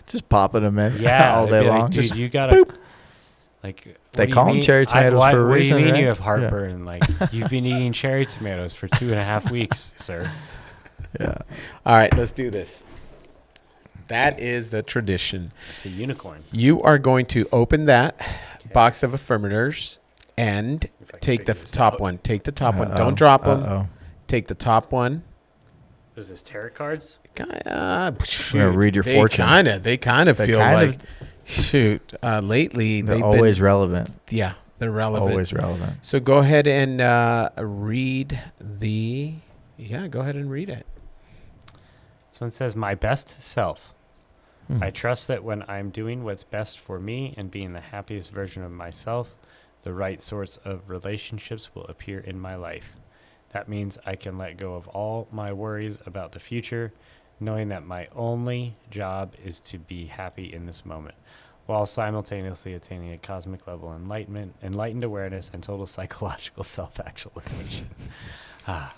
Just popping them in Yeah, all they'd day be like, long. dude, Just you gotta like. They what do you call 'em mean? cherry tomatoes for a what reason, do you mean right? you have Yeah. heartburn? Like you've been eating cherry tomatoes for 2.5 weeks, sir. yeah. All right, let's do this. That is the tradition. It's a unicorn. You are going to open that box of affirmators and If I can take the figure this top out. one. Take the top one. Uh-oh. Don't drop them. Uh-oh. Take the top one. Is this tarot cards? Shoot, read your fortune. They kind of They feel kind like, shoot. Lately, They're they've always been, relevant. yeah, they're relevant. Always relevant. So go ahead and read the. Yeah, go ahead and read it. This one says, "My best self. Hmm. I trust that when I'm doing what's best for me and being the happiest version of myself, the right sorts of relationships will appear in my life. That means I can let go of all my worries about the future, knowing that my only job is to be happy in this moment, while simultaneously attaining a cosmic level of enlightened awareness, and total psychological self-actualization." That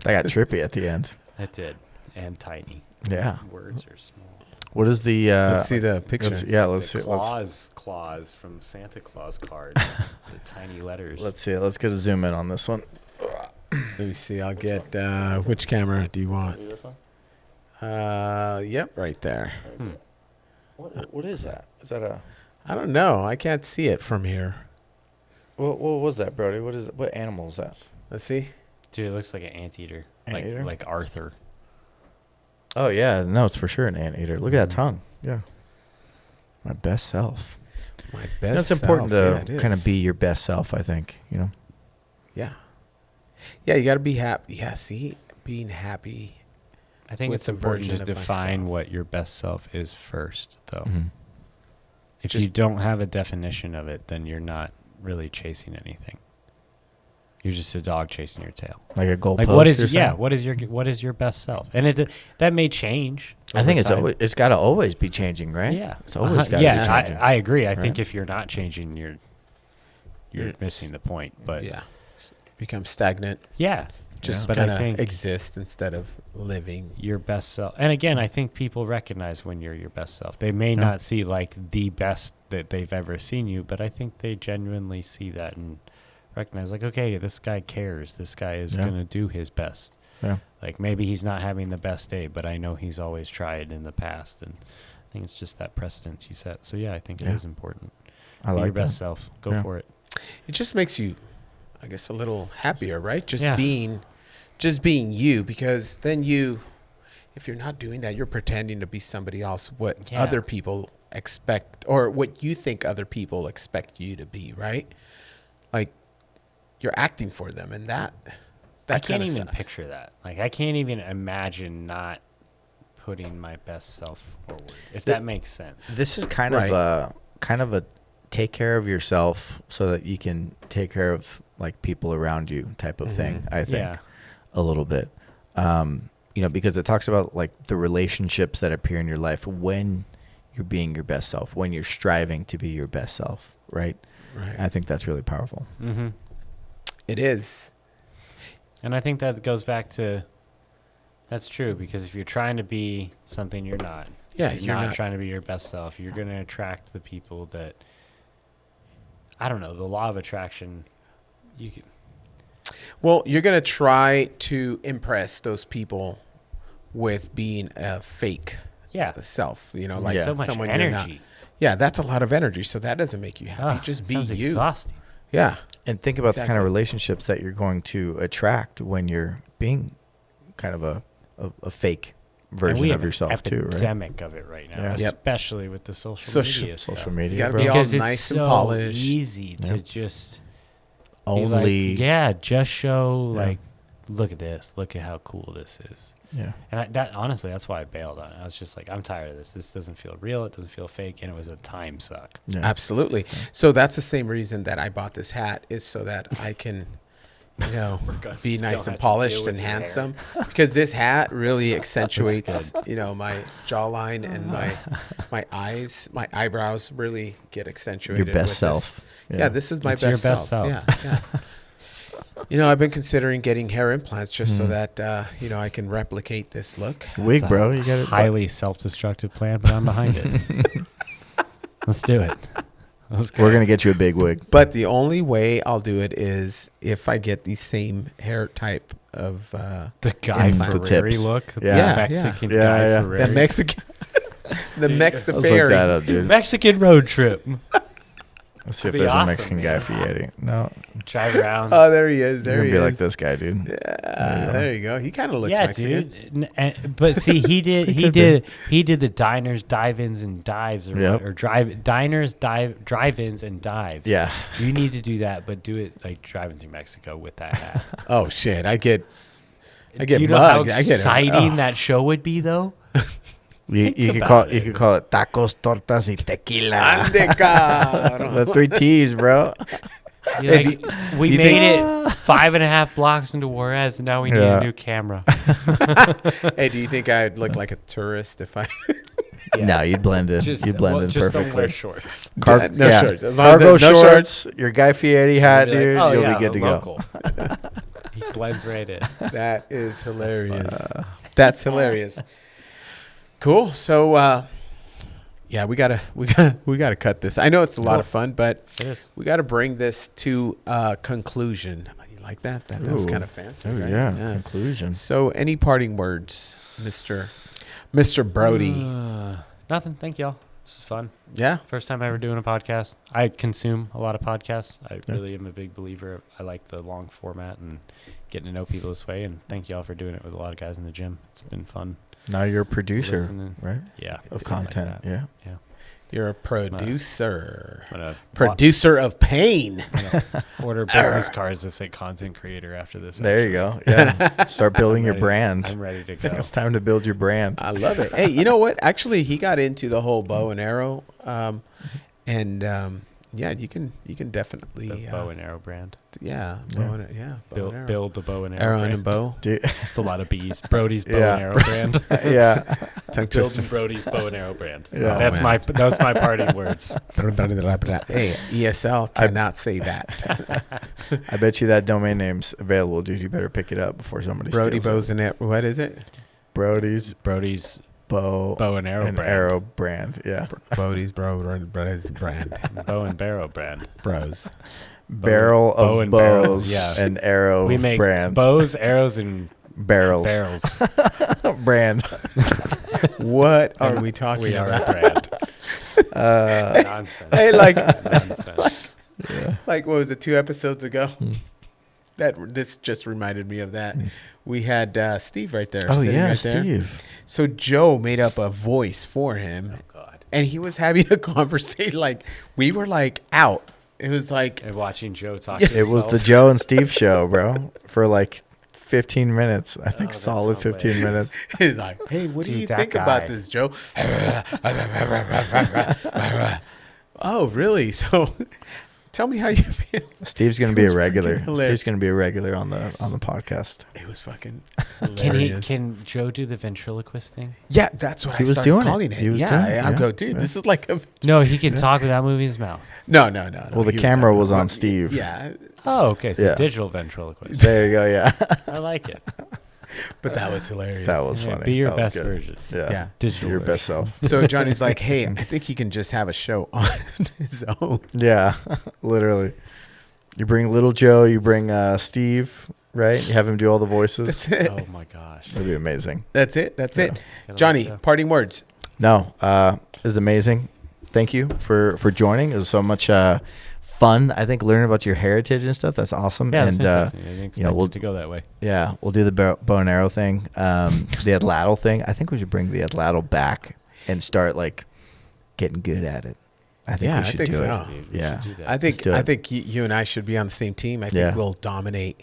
got trippy at the end. That did. And tiny. Yeah. Words are small. What is the? Let's see the picture. Let's see. Claus from Santa Claus card. The tiny letters. Let's see. Let's get a zoom in on this one. Let me see. I'll get which camera do you want? Yep, right there. What is that? Is that a? I don't know. I can't see it from here. What was that, Brodie? What is it? What animal is that? Let's see. Dude, it looks like an anteater. Anteater? Like Arthur. Oh yeah, no, it's for sure an anteater. Look at that tongue. Yeah. My best self. My best. You know, it's important self. to Yeah, it kind is. of be your best self. I think. Yeah. Yeah, you got to be happy. Yeah, see, being happy. I think With it's the important to version of define myself. what your best self is first, though. Mhm. If Just- you don't have a definition of it, then you're not really chasing anything. You're just a dog chasing your tail. Like a goalpost. Like what is what is your best self? And that may change. I think over it's got to always be changing, right? Yeah, it's always got to be changing. I agree. I right? think if you're not changing, you're missing the point. But become stagnant. Yeah, just but kind I think of exist instead of living your best self. And again, I think people recognize when you're your best self. They may not see like the best that they've ever seen you, but I think they genuinely see that and recognize like, okay, this guy cares. This guy is going to do his best. Yeah. Like maybe he's not having the best day, but I know he's always tried in the past. And I think it's just that precedence you set. So yeah, I think it is important. I Be like your best that. self. Go for it. It just makes you, I guess, a little happier, right? Just being you, because then if you're not doing that, you're pretending to be somebody else, what other people expect, or what you think other people expect you to be, right? Like you're acting for them, and that I can't even sucks. picture that. Like I can't even imagine not putting my best self forward, if that makes sense. This is kind of a take care of yourself so that you can take care of like people around you type of thing. I think a little bit, because it talks about like the relationships that appear in your life when you're being your best self, when you're striving to be your best self, right? Right. I think that's really powerful. Mm-hmm. It is. And I think that goes back to, that's true, because if you're trying to be something you're not, you're not trying to be your best self, you're going to attract the people that, I don't know, the law of attraction, Well, you're going to try to impress those people with being a fake self, like so much someone energy. you're not. Yeah, that's a lot of energy, so that doesn't make you happy. Just be you. Sounds exhausting. Yeah. And think about the kind of relationships that you're going to attract when you're being kind of a fake version of yourself too, right? Epidemic of it right now, especially with the social media stuff. Social media, you gotta bro. be all because nice it's so and polished. easy to just only just show like, look at this, look at how cool this is. Yeah. And honestly, that's why I bailed on it. I was just like, I'm tired of this. This doesn't feel real. It doesn't feel fake. And it was a time suck. Yeah. Absolutely. Yeah. So that's the same reason that I bought this hat, is so that I can, be nice and polished and handsome. Because this hat really accentuates, my jawline and my eyes, my eyebrows really get accentuated. Your best self. Yeah, this is my It's best your best self. self. Yeah. I've been considering getting hair implants just so that, I can replicate this look. Wig, bro. You got it. Highly self-destructive plan, but I'm behind it. Let's do it. We're going to get you a big wig. But the only way I'll do it is if I get the same hair type of the Guy Ferrari look. Yeah. The Mexican Guy Ferrari. The Mexican. The Let's look that up, dude. Mexican road trip. Let's see if there's a Mexican Guy Fieri. No. Drive around. Oh, there he is. You're going to be like this guy, dude. Yeah, there you go. He kind of looks Mexican. Dude. But see, he did the diners, dive-ins, and dives, or drive-ins and dives. Yeah. You need to do that, but do it like driving through Mexico with that hat. Oh shit! I get do you know mugged. how exciting that show would be, though? You could call it tacos, tortas, y tequila. The 3 T's, bro. Like, we made it 5.5 blocks into Juarez, and now we need a new camera. Hey, do you think I'd look like a tourist if I? Yes. No, you'd blend in. You'd blend in just perfectly. Don't wear shorts. No shorts. Cargo shorts. Your Guy Fieri hat, dude. Like, you'll be good to go. He blends right in. That is hilarious. That's hilarious. Cool. So, we gotta cut this. I know it's a lot of fun, but we gotta bring this to a conclusion. You like that? That was kind of fancy. Oh, right? yeah, conclusion. So, any parting words, Mr. Brodie? Nothing. Thank y'all. This is fun. Yeah. First time ever doing a podcast. I consume a lot of podcasts. I really am a big believer. I like the long format and getting to know people this way. And thank y'all for doing it with a lot of guys in the gym. It's been fun. Now you're a producer, right? Yeah. Of content. Like Yeah. You're a producer. Producer of pain. Order business cards that say content creator after this. There you go. Yeah. Start building your brand. I'm ready to go. It's time to build your brand. I love it. Hey, you know what? Actually, he got into the whole bow and arrow. And Yeah, you can definitely The bow and arrow brand. yeah, Yeah. bow and, yeah, bow and arrow. Build the bow and arrow. Arrow and a brand. bow. Dude, It's a lot of B's. Brody's bow Yeah. and arrow brand. yeah. Tongue Build twister. Brody's bow and arrow brand. Yeah. Oh, That's man. my parting words. Hey, ESL cannot say that. I bet you that domain name's available, dude. You better pick it up before somebody Brody steals bows it. and what is it? Brody's Brody's bow bow and arrow and brand. arrow brand. Yeah. Brody's brand. Bow and barrow brand. Bros. Barrel bow of and barrel, bows yeah. and arrow We make brand. bows, arrows, and barrels. barrels. brand. What are we talking We are about? a brand. Nonsense. Hey, like Nonsense. Yeah. like what was it, 2 episodes ago? Hmm. This just reminded me of that. We had Steve right there. Oh sitting yeah, right there. Steve. So Joe made up a voice for him, Oh God. and he was having a conversation. Like we were like out. It was like And watching Joe talk. Yeah. to It was himself. the Joe and Steve show, bro, for like 15 minutes. I think Oh, that's solid 15 hilarious. minutes. he's like, hey, what do Dude, you that think about guy. this, Joe? Oh, really? So tell me how you feel. Steve's gonna be It a was freaking regular. hilarious. Steve's gonna be a regular on the podcast. It was fucking Can he? hilarious. Can Joe do the ventriloquist thing? Yeah, that's what He I was started doing it. calling it. He was Yeah, doing it, I yeah. go, dude, Yeah. this is like a No, he can talk without moving his mouth. no. Well, the He camera like- was on Steve. Yeah, Oh, okay. So Yeah. digital ventriloquist. There you go. Yeah, I like it. but that was hilarious. that was Yeah, funny. be your That was best good. version. Yeah, Yeah. Digital your version. best self. So Johnny's like, hey, I think he can just have a show on his own. Yeah, literally. You bring little Joe. You bring Steve. Right? You have him do all the voices. That's it. Oh my gosh. That'd be amazing. That's it. That's it. Gotta Johnny, let go. parting words. No, it was amazing. Thank you for joining. It was so much fun. I think learning about your heritage and stuff. That's awesome. Yeah, that's and interesting. I didn't expect you know, it we'll to go that way. yeah, we'll do the bow and arrow thing. The atlatl thing. I think we should bring the atlatl back and start like getting good at it. I think Yeah, we I should think do so. it. Dude, we Yeah. should do that. I think do it. you and I should be on the same team. I think Yeah. we'll dominate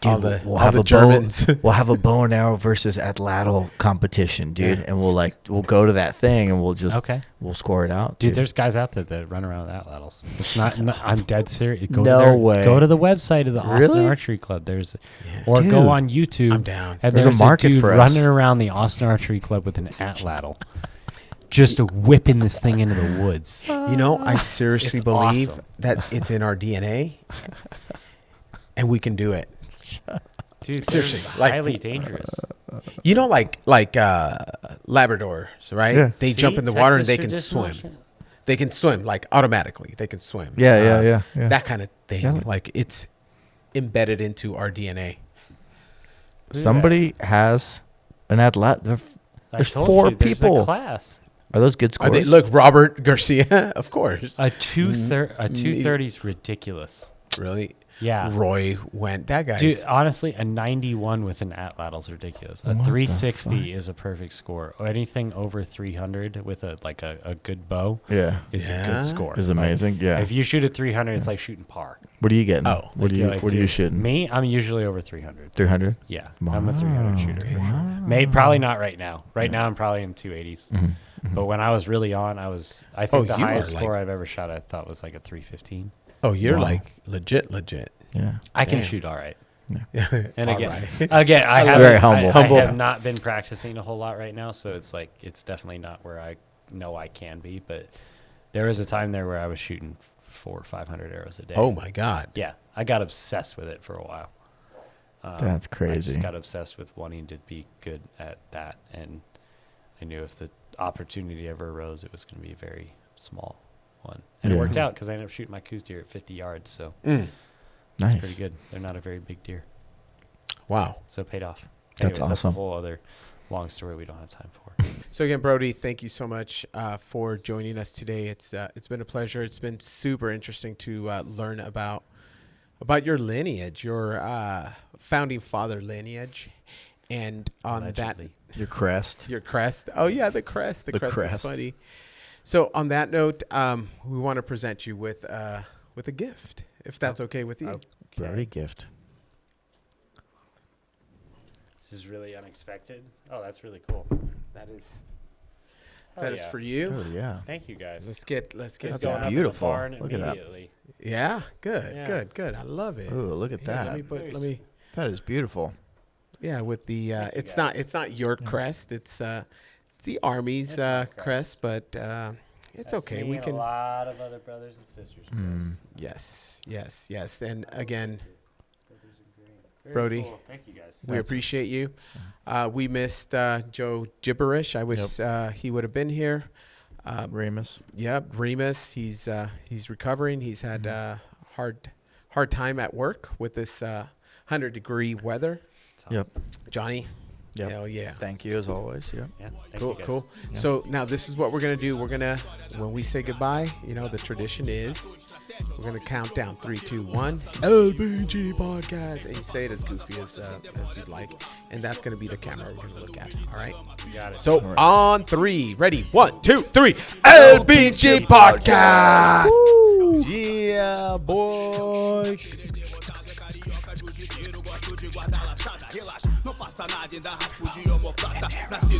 Dude, all the we'll all have the a Germans. We'll have a bow and arrow versus atlatl competition, dude, Yeah. and we'll go to that thing and we'll Okay. we'll score it out, Dude, there's guys out there that run around with atlatls. It's not. I'm dead serious. Go No to their, way. Go to the website of the Austin Really? Archery Club. There's, Yeah. or Dude, go on YouTube. I'm down. And There's a there's market dude for us. running around the Austin Archery Club with an atlatl, just whipping this thing into the woods. You know, I seriously It's believe awesome. that it's in our DNA, and we can do it. Dude, Seriously, seriously, like- highly dangerous. You know, like Labradors, right? Yeah. They See? jump in the water and Texas they can traditional swim. shit. They can swim like automatically. They can swim. Yeah. That kind of thing. Yeah. Like it's embedded into our DNA. Somebody has an atlat. I There's told 4 you, there's people. a class. Are those good Are scores? they, look, Robert Garcia, of course. A 230 is ridiculous. Really? Yeah. Roy went. That guy's. Dude, honestly, a 91 with an atlatl is ridiculous. A What the 360 is a perfect score. Or anything over 300 with a good bow Yeah, is a Yeah? good score. is amazing. Yeah. If you shoot at 300, it's like shooting par. What are you getting? Oh. what are you Like, what are you dude, shooting? Me, I'm usually over 300. 300. Yeah, I'm a 300 shooter. For sure. Wow. Probably not right now. Right now, I'm probably in 280s. But when I was really on, I think Oh, the you are highest like- score I've ever shot, I thought was like a 315. Oh, you're Wow. like legit. Yeah. I can Damn. shoot all right. And And again, right. I haven't. Very humble. I Humble. have not been practicing a whole lot right now, so it's like it's definitely not where I know I can be. But there was a time there where I was shooting 400 or 500 arrows a day. Oh my God. Yeah, I got obsessed with it for a while. That's I crazy. just got obsessed with wanting to be good at that, and I knew if the opportunity ever arose, it was going to be a very small one. And Yeah. it worked out because I ended up shooting my coos deer at 50 yards, so Mm. Nice. it's pretty good. They're not a very big deer, Wow. so it paid off. That's That's a awesome. whole other long story we don't have time for. So again, Brodie, thank you so much for joining us today. It's been a pleasure. It's been super interesting to learn about your lineage, your founding father lineage, and on Allegedly. Your crest. your crest. Oh yeah, the crest. The crest is crest. funny. So on that note, we want to present you with a gift, if that's okay with you. Brody gift. This is really unexpected. Oh, that's really cool. That is. That is for you. Oh yeah. Thank you guys. Let's get. That's Going up in the beautiful. barn Look at that. immediately. Yeah, good, Yeah. good. I love it. Oh, look at Here, that. Let me. That is beautiful. Yeah, with the Thank you, it's guys. not your crest. It's the Army's It's my crest, but it's That's okay. me We and can. a lot of other brothers and sisters. Yes. And again, Very Brodie, cool. Thank you guys. we appreciate you. We missed Joe Gibberish. I wish he would have been here. Remus. Yep, Remus. He's recovering. He's had hard time at work with this 100-degree weather. Yep. Johnny, Yep. hell yeah. Thank you as always. Yep. Yeah, thank you guys. Cool. So now this is what we're gonna do. We're gonna, when we say goodbye, the tradition is we're gonna count down 3, 2, 1. LBG podcast, and you say it as goofy as you'd like, and that's gonna be the camera we're gonna look at. All right. You got it. So on 3, ready? 1, 2, 3. LBG podcast. Woo. Yeah, boy. Relaxa, não passa nada, ainda raspo de homoplata. Nascido